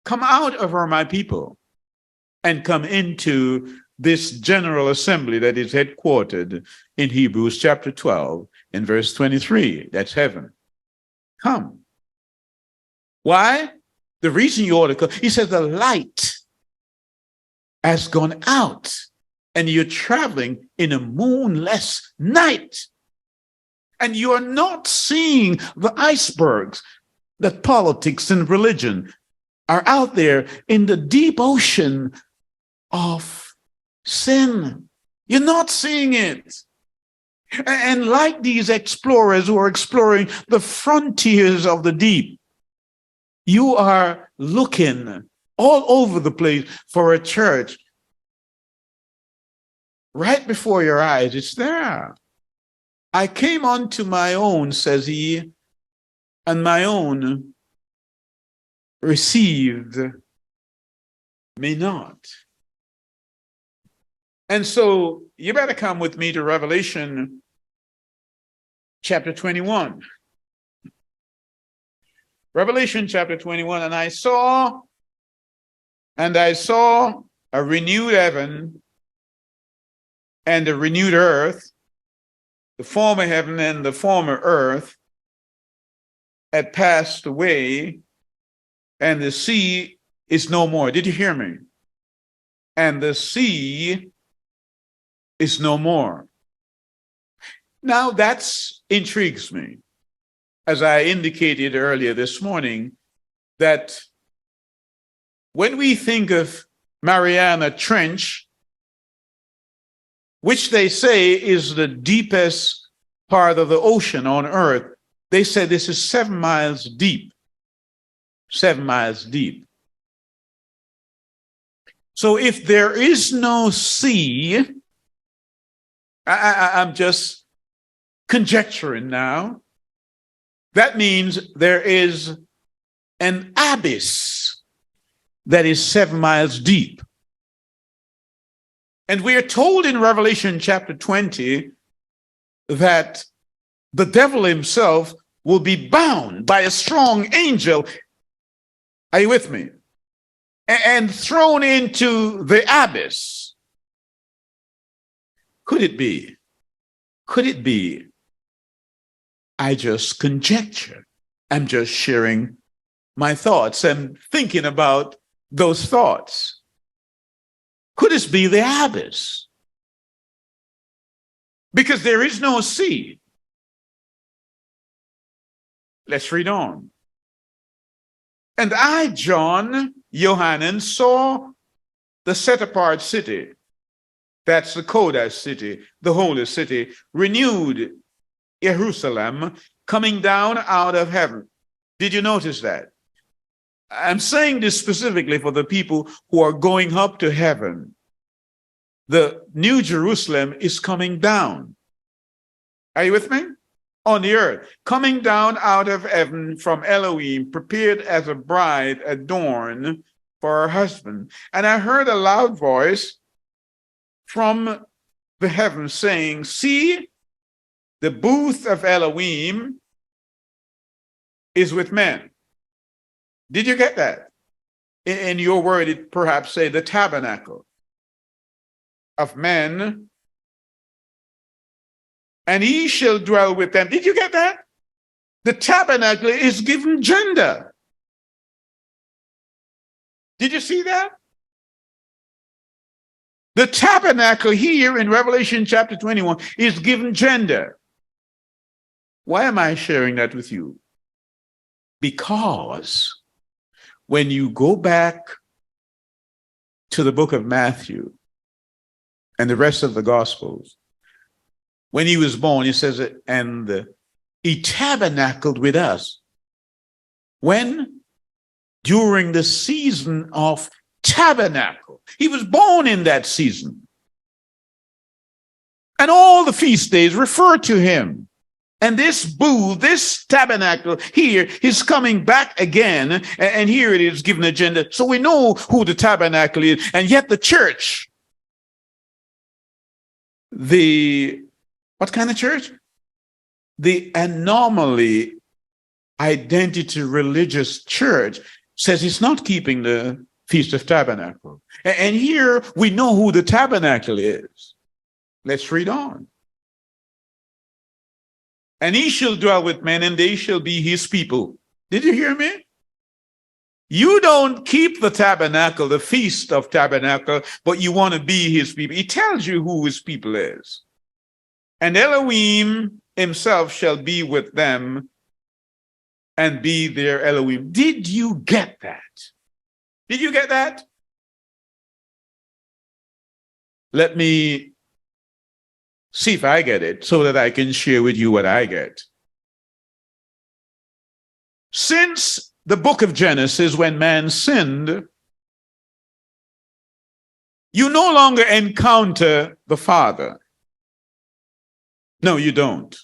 Come out of my people and come into this general assembly that is headquartered in Hebrews chapter 12 in verse 23. That's heaven. Come. Why? The reason you ought to come, he says the light has gone out and you're traveling in a moonless night. And you're not seeing the icebergs that politics and religion are out there in the deep ocean of sin. You're not seeing it. And like these explorers who are exploring the frontiers of the deep, you are looking all over the place for a church. Right before your eyes, it's there. I came unto my own, says he, and my own received me not. And so you better come with me to Revelation chapter 21. Revelation chapter 21, and I saw a renewed heaven and a renewed earth. The former heaven and the former earth had passed away, and the sea is no more. Did you hear me? And the sea is no more. Now that intrigues me. As I indicated earlier this morning, that when we think of Mariana Trench, which they say is the deepest part of the ocean on earth, they say this is 7 miles deep. 7 miles deep. So if there is no sea, I'm just conjecturing now, that means there is an abyss that is 7 miles deep. And we are told in Revelation chapter 20 that the devil himself will be bound by a strong angel. Are you with me? And thrown into the abyss. Could it be Could it be? I just conjecture. I'm just sharing my thoughts and thinking about those thoughts. Could this be the abyss? Because there is no seed. Let's read on. And I, John, Yohanan, saw the set-apart city, that's the Kodesh city, the holy city, renewed Jerusalem, coming down out of heaven. Did you notice that? I'm saying this specifically for the people who are going up to heaven. The New Jerusalem is coming down. Are you with me? On the earth, coming down out of heaven from Elohim, prepared as a bride adorned for her husband. And I heard a loud voice from the heavens saying, see, the booth of Elohim is with men. Did you get that? In your word, it perhaps say the tabernacle of men, and he shall dwell with them. Did you get that? The tabernacle is given gender. Did you see that? The tabernacle here in Revelation chapter 21 is given gender. Why am I sharing that with you? Because when you go back to the book of Matthew and the rest of the Gospels, when he was born, he says, and he tabernacled with us. When? During the season of tabernacle. He was born in that season. And all the feast days refer to him. And this booth, this tabernacle here is coming back again. And here it is given agenda. So we know who the tabernacle is. And yet the church, what kind of church? The Anomaly identity religious church says it's not keeping the Feast of Tabernacle. And here we know who the tabernacle is. Let's read on. And he shall dwell with men, and they shall be his people. Did you hear me? You don't keep the tabernacle, the Feast of Tabernacle, but you want to be his people. He tells you who his people is. And Elohim himself shall be with them and be their Elohim. Did you get that? Did you get that? Let me see if I get it so that I can share with you what I get. Since the book of Genesis, when man sinned, you no longer encounter the Father. No, you don't.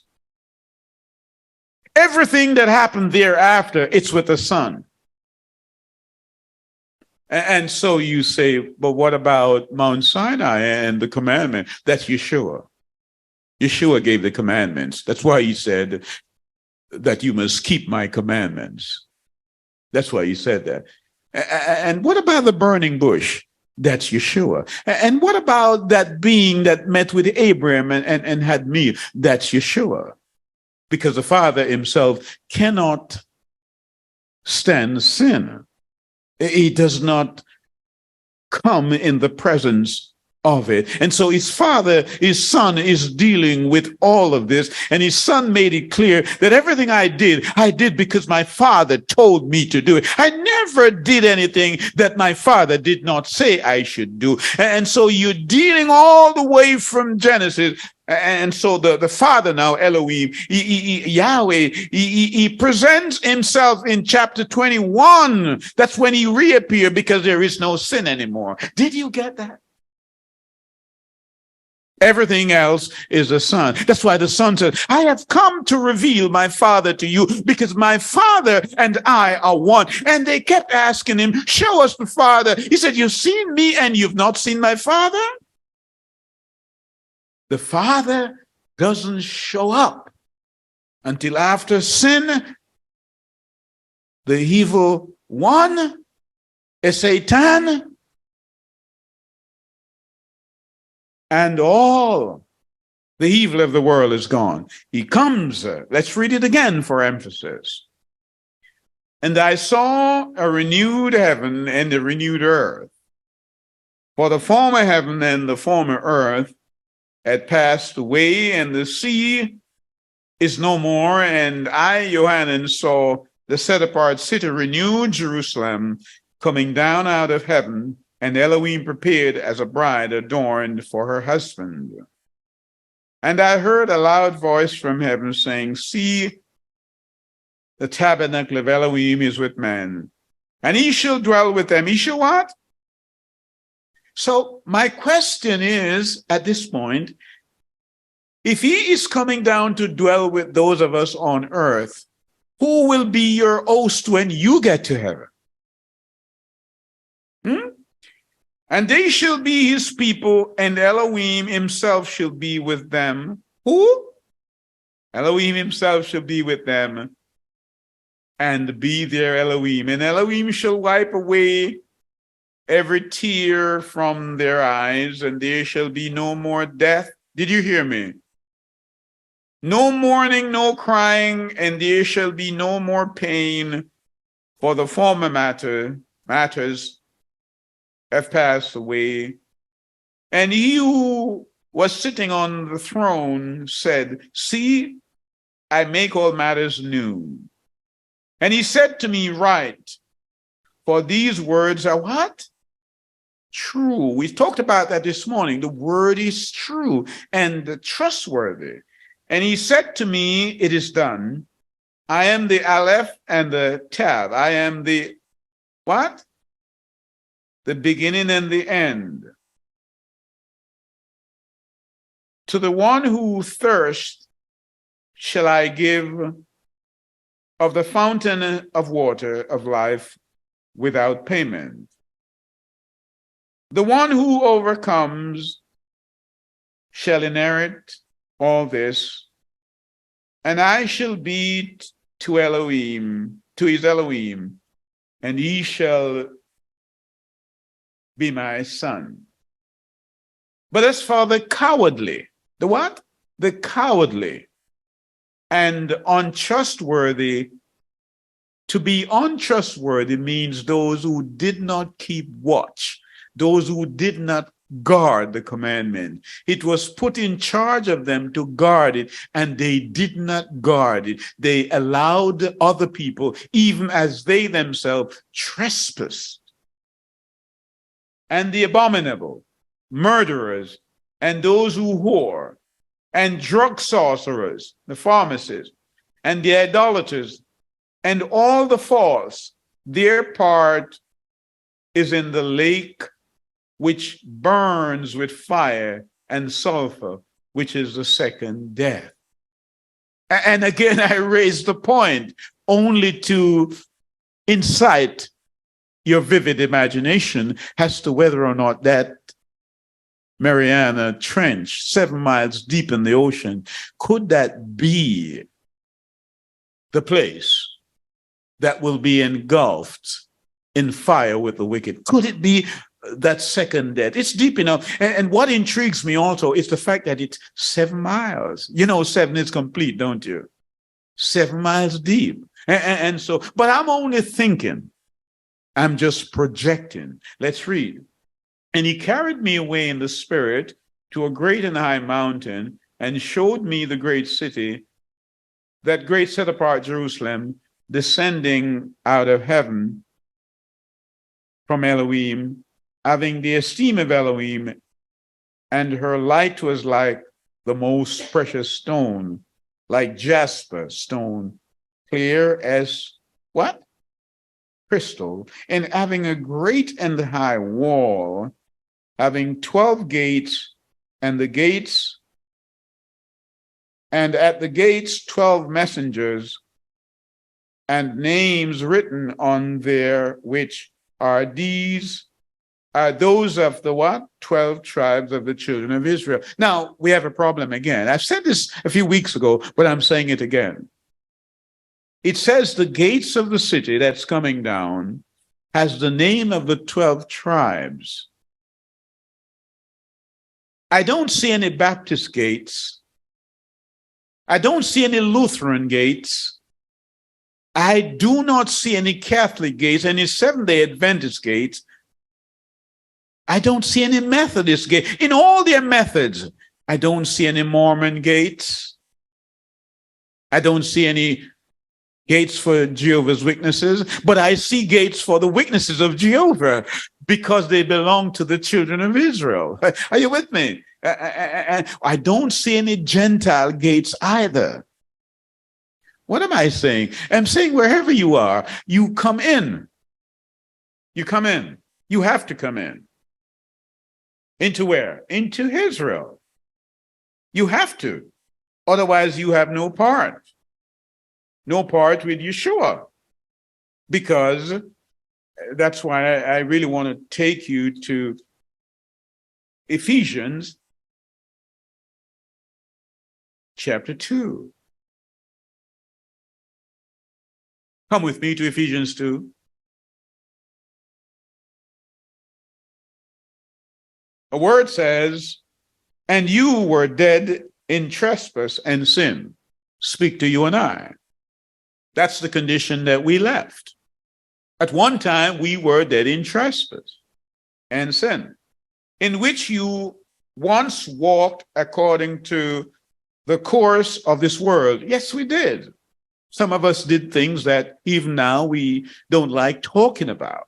Everything that happened thereafter, it's with the Son. And so you say, but what about Mount Sinai and the commandment? That's Yeshua. Yeshua gave the commandments. That's why he said that you must keep my commandments. That's why he said that. And what about the burning bush? That's Yeshua. And what about that being that met with Abraham and had meal? That's Yeshua. Because the Father himself cannot stand sin. He does not come in the presence of it. And so his son is dealing with all of this. And his son made it clear that everything I did because my father told me to do it. I never did anything that my father did not say I should do. And so you're dealing all the way from Genesis. And so the Father now, Elohim, Yahweh, he presents himself in chapter 21. That's when he reappeared because there is no sin anymore. Did you get that? Everything else is the Son. That's why the Son says, I have come to reveal my Father to you because my Father and I are one. And they kept asking him, show us the Father. He said, you've seen me and you've not seen my Father? The Father doesn't show up until after sin. The evil one, Satan, and all The evil of the world is gone. He comes, let's read it again for emphasis. And I saw a renewed heaven and a renewed earth. For the former heaven and the former earth had passed away, and the sea is no more. And I, Johanan, saw the set apart city, renewed Jerusalem, coming down out of heaven, and Elohim prepared as a bride adorned for her husband. And I heard a loud voice from heaven saying, see, the tabernacle of Elohim is with man, and he shall dwell with them. He shall what? So my question is, at this point, if he is coming down to dwell with those of us on earth, who will be your host when you get to heaven? And they shall be his people, and Elohim himself shall be with them. Who? Elohim himself shall be with them, and be their Elohim. And Elohim shall wipe away every tear from their eyes, and there shall be no more death. Did you hear me? No mourning, no crying, and there shall be no more pain, for the former matters have passed away. And he who was sitting on the throne said, see, I make all matters new. And he said to me, write, for these words are what? True. We talked about that this morning. The word is true and trustworthy. And he said to me, it is done. I am the Aleph and the Tav. I am the what? The beginning and the end. To the one who thirsts shall I give of the fountain of water of life without payment. The one who overcomes shall inherit all this, and I shall be to Elohim, to his Elohim, and he shall be my son. But as for the cowardly, the what? The cowardly and untrustworthy. To be untrustworthy means those who did not keep watch, those who did not guard the commandment. It was put in charge of them to guard it, and they did not guard it. They allowed other people, even as they themselves trespassed. And the abominable, murderers, and those who whore, and drug sorcerers, the pharmacists, and the idolaters, and all the false, their part is in the lake which burns with fire and sulfur, which is the second death. And again, I raise the point only to incite your vivid imagination as to whether or not that Mariana Trench, 7 miles deep in the ocean, could that be the place that will be engulfed in fire with the wicked? Could it be that second death? It's deep enough. And what intrigues me also is the fact that it's 7 miles. You know, 7 is complete, don't you? 7 miles deep. And so, but I'm only thinking, I'm just projecting. Let's read. And he carried me away in the spirit to a great and high mountain, and showed me the great city, that great set apart Jerusalem, descending out of heaven from Elohim, having the esteem of Elohim, and her light was like the most precious stone, like jasper stone, clear as what? Crystal, and having a great and high wall, having 12 gates, and the gates, and at the gates 12 messengers, and names written on there, which are these, are those of the what? 12 tribes of the children of Israel. Now, we have a problem again. I've said this a few weeks ago, but I'm saying it again. It says the gates of the city that's coming down has the name of the 12 tribes. I don't see any Baptist gates I don't see any Lutheran gates. I do not see any Catholic gates, any Seventh-day Adventist gates. I don't see any Methodist gates. In all their methods, I don't see any Mormon gates. I don't see any gates for Jehovah's Witnesses, but I see gates for the witnesses of Jehovah because they belong to the children of Israel. Are you with me? I don't see any Gentile gates either. What am I saying? I'm saying wherever you are, you come in. You come in. You have to come in. Into where? Into Israel. You have to. Otherwise, you have no part. No part with Yeshua. Because that's why I really want to take you to Ephesians chapter 2. Come with me to Ephesians 2. A word says, and you were dead in trespass and sin. Speak to you and I. That's the condition that we left. At one time, we were dead in trespass and sin, in which you once walked according to the course of this world. Yes, we did. Some of us did things that even now we don't like talking about.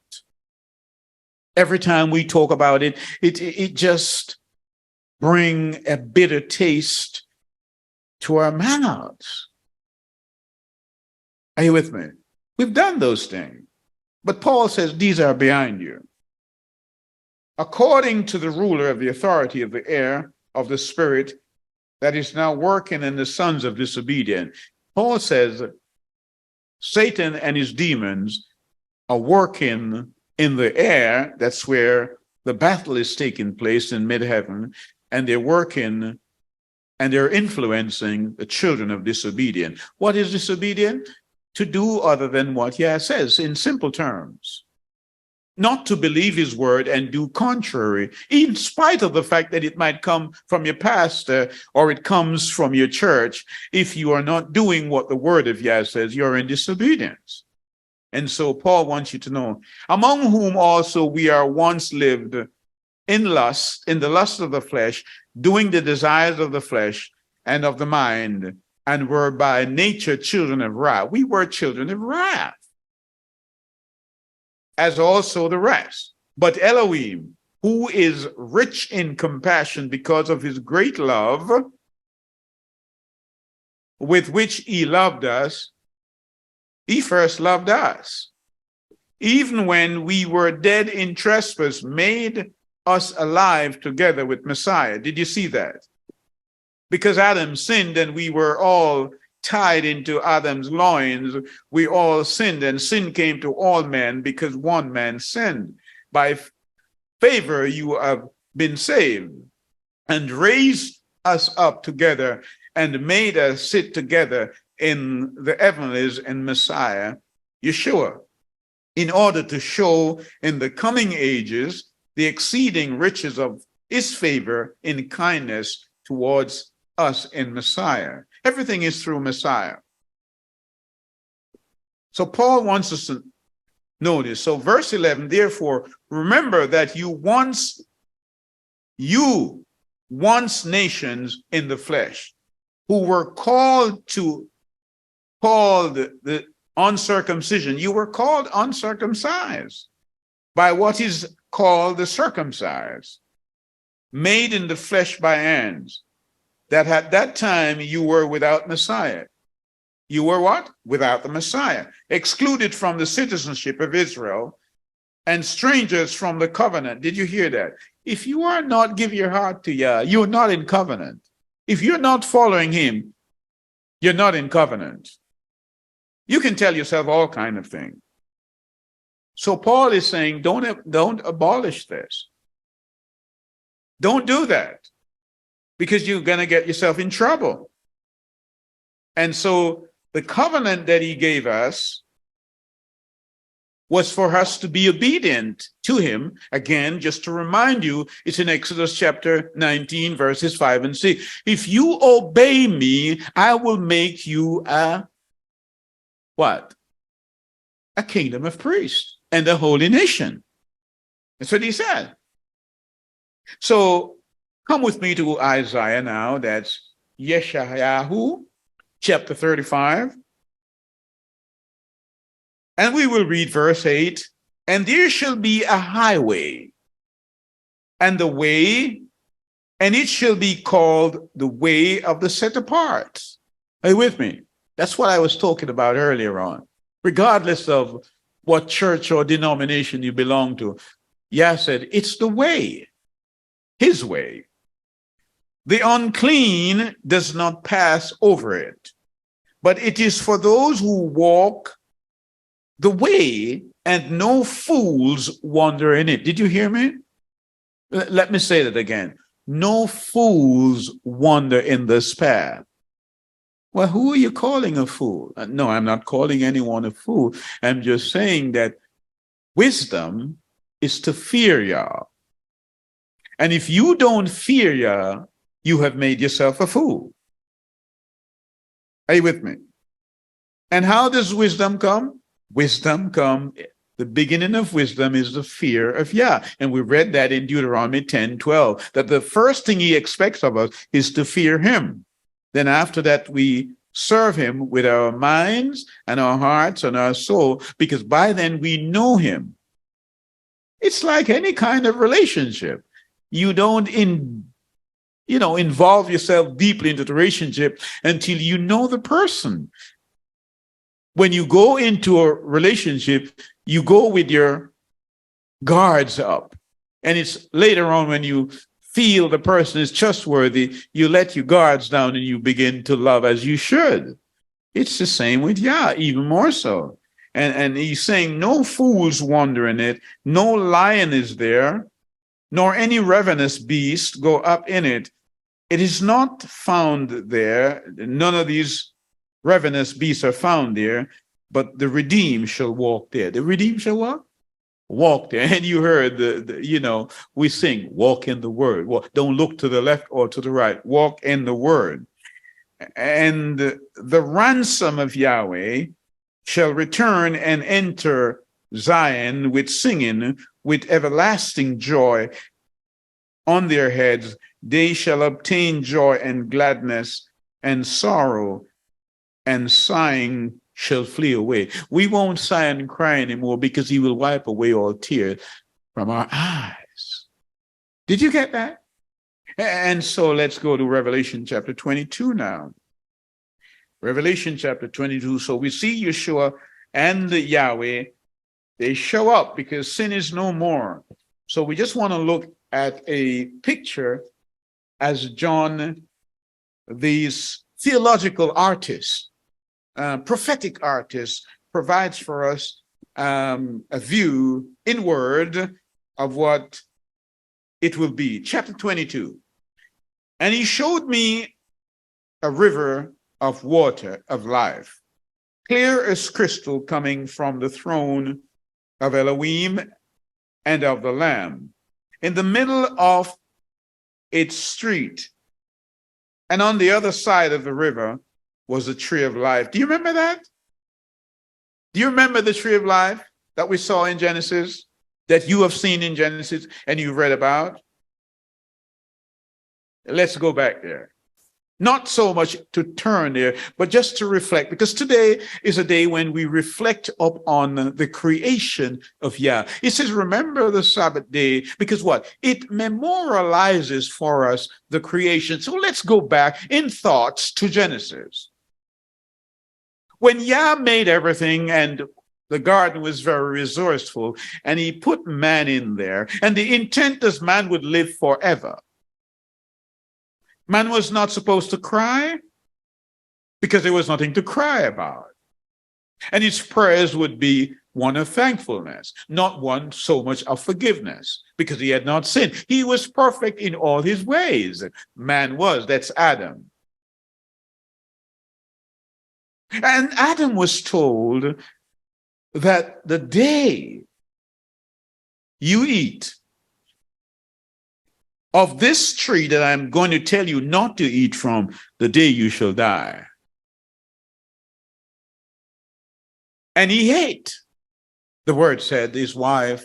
Every time we talk about it, it just brings a bitter taste to our mouths. Are you with me? We've done those things. But Paul says these are behind you. According to the ruler of the authority of the air of the spirit that is now working in the sons of disobedience. Paul says Satan and his demons are working in the air. That's where the battle is taking place in mid-heaven, and they're working and they're influencing the children of disobedience. What is disobedient? To do other than what Yah says, in simple terms. Not to believe his word and do contrary, in spite of the fact that it might come from your pastor or it comes from your church. If you are not doing what the word of Yah says, you're in disobedience. And so Paul wants you to know, among whom also we are once lived in lust, in the lust of the flesh, doing the desires of the flesh and of the mind, and were by nature children of wrath. We were children of wrath, as also the rest. But Elohim, who is rich in compassion because of his great love, with which he loved us, he first loved us. Even when we were dead in trespass, made us alive together with Messiah. Did you see that? Because Adam sinned and we were all tied into Adam's loins, we all sinned, and sin came to all men because one man sinned. By favor you have been saved, and raised us up together and made us sit together in the heavenlies in Messiah, Yeshua, in order to show in the coming ages the exceeding riches of his favor in kindness towards us in Messiah. Everything is through Messiah. So Paul wants us to notice. So verse 11, therefore, remember that you once nations in the flesh, who were called the uncircumcision. You were called uncircumcised by what is called the circumcised, made in the flesh by hands. That at that time you were without Messiah. You were what? Without the Messiah, excluded from the citizenship of Israel and strangers from the covenant. Did you hear that? If you are not give your heart to Yah, you're not in covenant. If you're not following him, you're not in covenant. You can tell yourself all kinds of things. So Paul is saying, don't abolish this. Don't do that, because you're going to get yourself in trouble. And so the covenant that he gave us was for us to be obedient to him. Again, just to remind you, it's in Exodus chapter 19, verses 5 and 6. If you obey me, I will make you a what? A kingdom of priests and a holy nation. That's what he said. So come with me to Isaiah now. That's Yeshayahu, chapter 35. And we will read verse 8. And there shall be a highway and the way, and it shall be called the way of the set apart. Are you with me? That's what I was talking about earlier on. Regardless of what church or denomination you belong to, Yah said, it's the way, his way. The unclean does not pass over it, but it is for those who walk the way, and no fools wander in it. Did you hear me? Let me say that again. No fools wander in this path. Well, who are you calling a fool? No, I'm not calling anyone a fool. I'm just saying that wisdom is to fear Yah. And if you don't fear Yah, you have made yourself a fool. Are you with me? And how does wisdom come? Wisdom come, the beginning of wisdom is the fear of Yah. And we read that in Deuteronomy 10:12, that the first thing he expects of us is to fear him. Then after that, we serve him with our minds and our hearts and our soul, because by then we know him. It's like any kind of relationship. You don't involve yourself deeply into the relationship until you know the person. When you go into a relationship, you go with your guards up. And it's later on when you feel the person is trustworthy, you let your guards down and you begin to love as you should. It's the same with Yah, even more so. And he's saying no fools wander in it, no lion is there, nor any ravenous beast go up in it. It is not found there. None of these ravenous beasts are found there, but the redeemed shall walk there. The redeemed shall what? Walk there. And you heard we sing, walk in the word. Don't look to the left or to the right. Walk in the word. And the ransom of Yahweh shall return and enter Zion with singing, with everlasting joy on their heads. They shall obtain joy and gladness, and sorrow and sighing shall flee away. We won't sigh and cry anymore, because he will wipe away all tears from our eyes. Did you get that? And so let's go to Revelation chapter 22 now. Revelation chapter 22. So we see Yeshua and the Yahweh, they show up because sin is no more. So we just want to look at a picture as John, these theological artists, prophetic artist, provides for us a view inward of what it will be. Chapter 22. And he showed me a river of water of life, clear as crystal, coming from the throne of Elohim and of the Lamb, in the middle of its street. And on the other side of the river was the tree of life. Do you remember that? Do you remember the tree of life that we saw in Genesis, that you have seen in Genesis and you read about? Let's go back there. Not so much to turn there, but just to reflect, because today is a day when we reflect upon the creation of Yah. It says, remember the Sabbath day, because what? It memorializes for us the creation. So let's go back in thoughts to Genesis. When Yah made everything, and the garden was very resourceful, and he put man in there, and the intent is man would live forever. Man was not supposed to cry because there was nothing to cry about. And his prayers would be one of thankfulness, not one so much of forgiveness, because he had not sinned. He was perfect in all his ways. Man was, that's Adam. And Adam was told that the day you eat of this tree that I'm going to tell you not to eat from, the day you shall die. And he ate. The word said his wife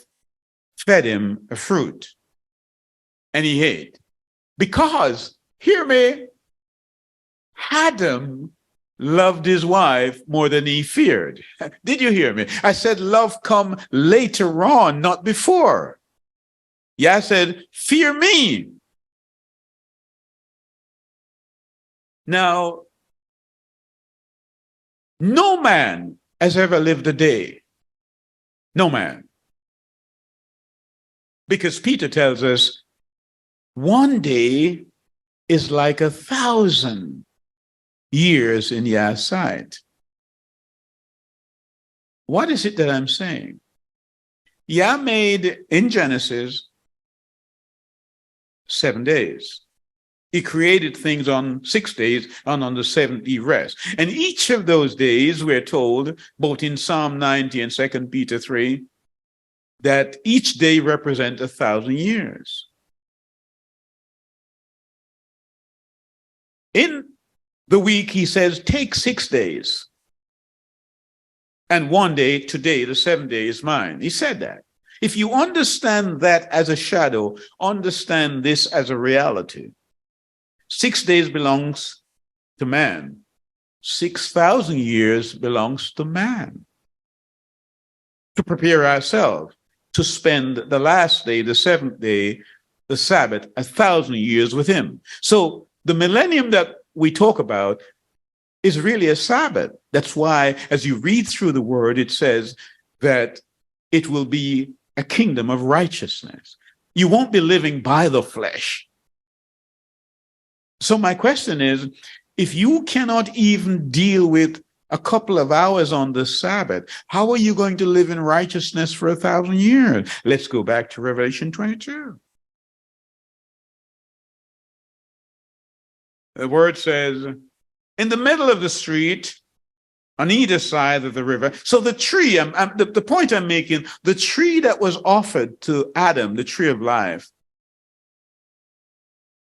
fed him a fruit, and he ate. Because, hear me, Adam loved his wife more than he feared. Did you hear me? I said love come later on, not before. Yeah, I said, fear me. Now, no man has ever lived a day. No man. Because Peter tells us, one day is like 1,000 years in Yah's sight. What is it that I'm saying? Yah made in Genesis 7 days. He created things on 6 days, and on the seventh he rest. And each of those days, we're told, both in Psalm 90 and 2 Peter 3, that each day represents 1,000 years. In the week, he says, take 6 days. And one day, today, the 7th day is mine. He said that. If you understand that as a shadow, understand this as a reality. 6 days belongs to man. 6,000 years belongs to man. To prepare ourselves to spend the last day, the 7th day, the Sabbath, 1,000 years with him. So the millennium that we talk about is really a Sabbath. That's why, as you read through the word, it says that it will be a kingdom of righteousness. You won't be living by the flesh. So my question is, if you cannot even deal with a couple of hours on the Sabbath, how are you going to live in righteousness for 1,000 years? Let's go back to Revelation 22. The word says, in the middle of the street, on either side of the river. So the tree, the point I'm making, the tree that was offered to Adam, the tree of life,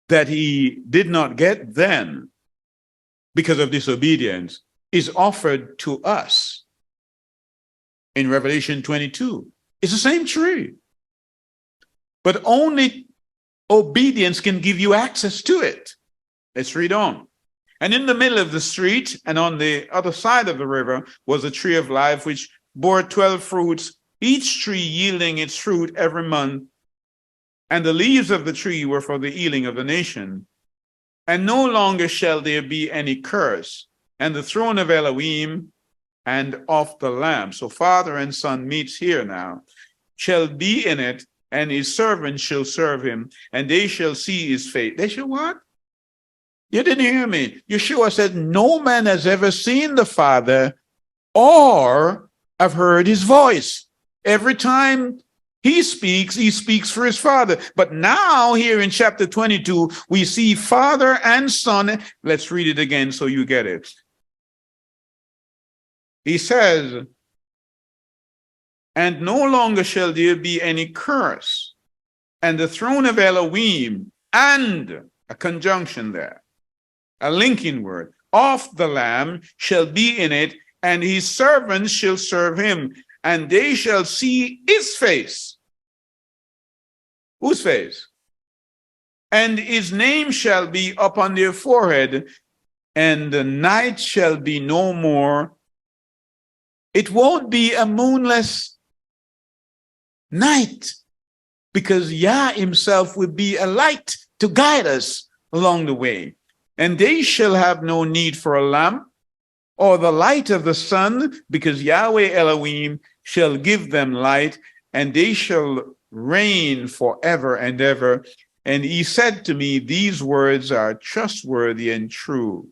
that he did not get then because of disobedience, is offered to us in Revelation 22. It's the same tree, but only obedience can give you access to it. Let's read on. And in the middle of the street and on the other side of the river was a tree of life, which bore 12 fruits, each tree yielding its fruit every month. And the leaves of the tree were for the healing of the nation. And no longer shall there be any curse. And the throne of Elohim and of the Lamb, so Father and Son meets here now, shall be in it, and his servants shall serve him, and they shall see his face. They shall what? You didn't hear me. Yeshua said, no man has ever seen the Father or have heard his voice. Every time he speaks for his Father. But now here in chapter 22, we see Father and Son. Let's read it again so you get it. He says, and no longer shall there be any curse, and the throne of Elohim, and a conjunction there, a linking word, of the Lamb shall be in it, and his servants shall serve him, and they shall see his face. Whose face? And his name shall be upon their forehead, and the night shall be no more. It won't be a moonless night, because Yah himself will be a light to guide us along the way. And they shall have no need for a lamp or the light of the sun, because Yahweh Elohim shall give them light, and they shall reign forever and ever. And he said to me, these words are trustworthy and true.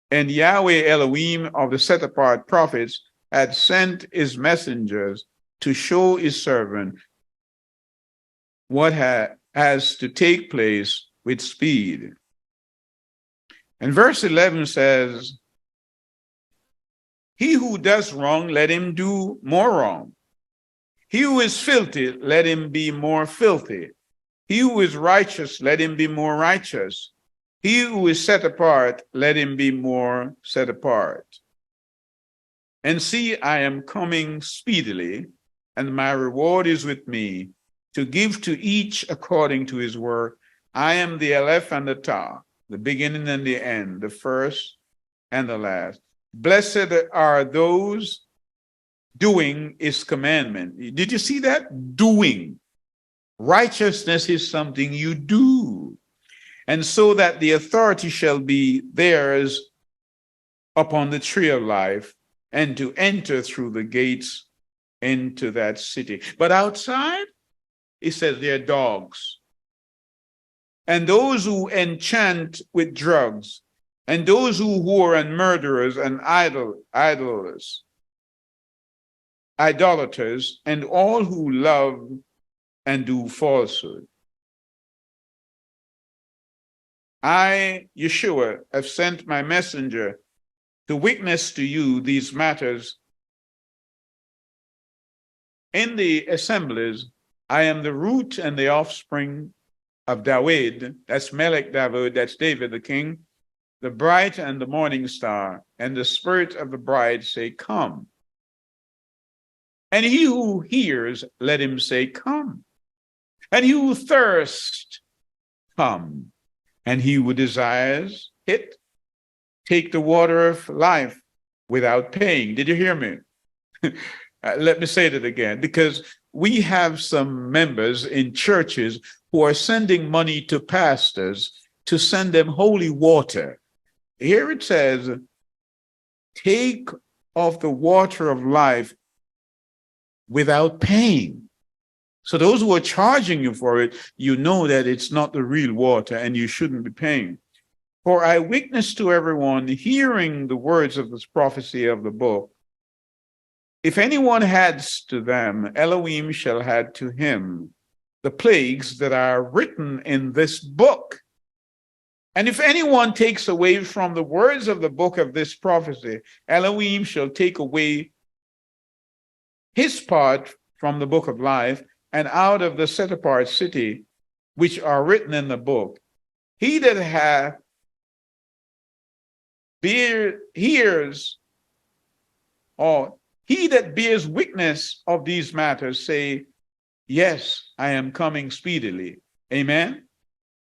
And Yahweh Elohim of the set apart prophets had sent his messengers to show his servant what has to take place with speed. And verse 11 says, He who does wrong, let him do more wrong. He who is filthy, let him be more filthy. He who is righteous, let him be more righteous. He who is set apart, let him be more set apart. And see, I am coming speedily, and my reward is with me, to give to each according to his work. I am the Aleph and the Tau, the beginning and the end, the first and the last. Blessed are those doing his commandment. Did you see that? Doing. Righteousness is something you do. And so that the authority shall be theirs upon the tree of life, and to enter through the gates into that city. But outside, it says they're dogs. And those who enchant with drugs, and those who whore and murderers and idolaters, and all who love and do falsehood. I, Yeshua, have sent my messenger to witness to you these matters. In the assemblies, I am the root and the offspring of David, that's Melech David, that's David the king, the bright and the morning star, and the spirit of the bride say, come. And he who hears, let him say, come. And he who thirsts, come. And he who desires it, take the water of life without paying. Did you hear me? Let me say that again, because we have some members in churches who are sending money to pastors to send them holy water. Here it says, take of the water of life without paying. So those who are charging you for it, you know that it's not the real water and you shouldn't be paying. For I witness to everyone hearing the words of this prophecy of the book. If anyone adds to them, Elohim shall add to him the plagues that are written in this book. And if anyone takes away from the words of the book of this prophecy, Elohim shall take away his part from the book of life and out of the set apart city, which are written in the book. He that hath hears, or he that bears witness of these matters, say, yes, I am coming speedily. Amen.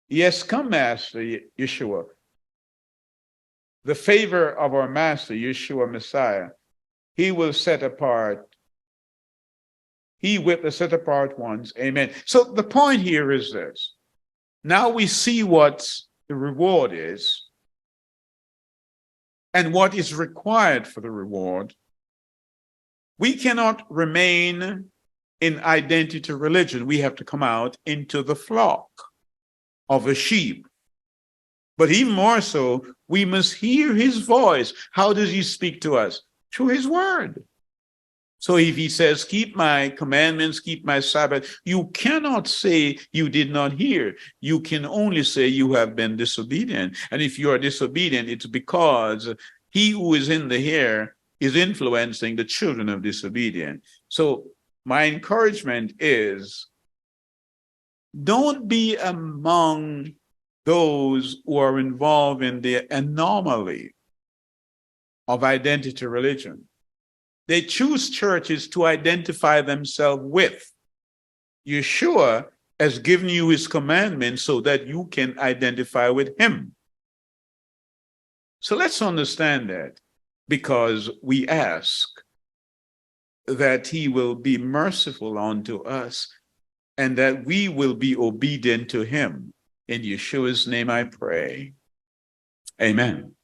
Yes, come, Master Yeshua. The favor of our Master Yeshua Messiah, he will set apart. He with the set apart ones. Amen. So the point here is this. Now we see what the reward is and what is required for the reward. We cannot remain in identity religion. We have to come out into the flock of a sheep. But even more so, we must hear his voice. How does he speak to us? Through his word. So if he says, keep my commandments, keep my Sabbath, you cannot say you did not hear. You can only say you have been disobedient. And if you are disobedient, it's because he who is in the hair is influencing the children of disobedience. So my encouragement is, don't be among those who are involved in the anomaly of identity religion. They choose churches to identify themselves with. Yeshua has given you his commandments so that you can identify with him. So let's understand that, because we ask that he will be merciful unto us and that we will be obedient to him. In Yeshua's name I pray. Amen.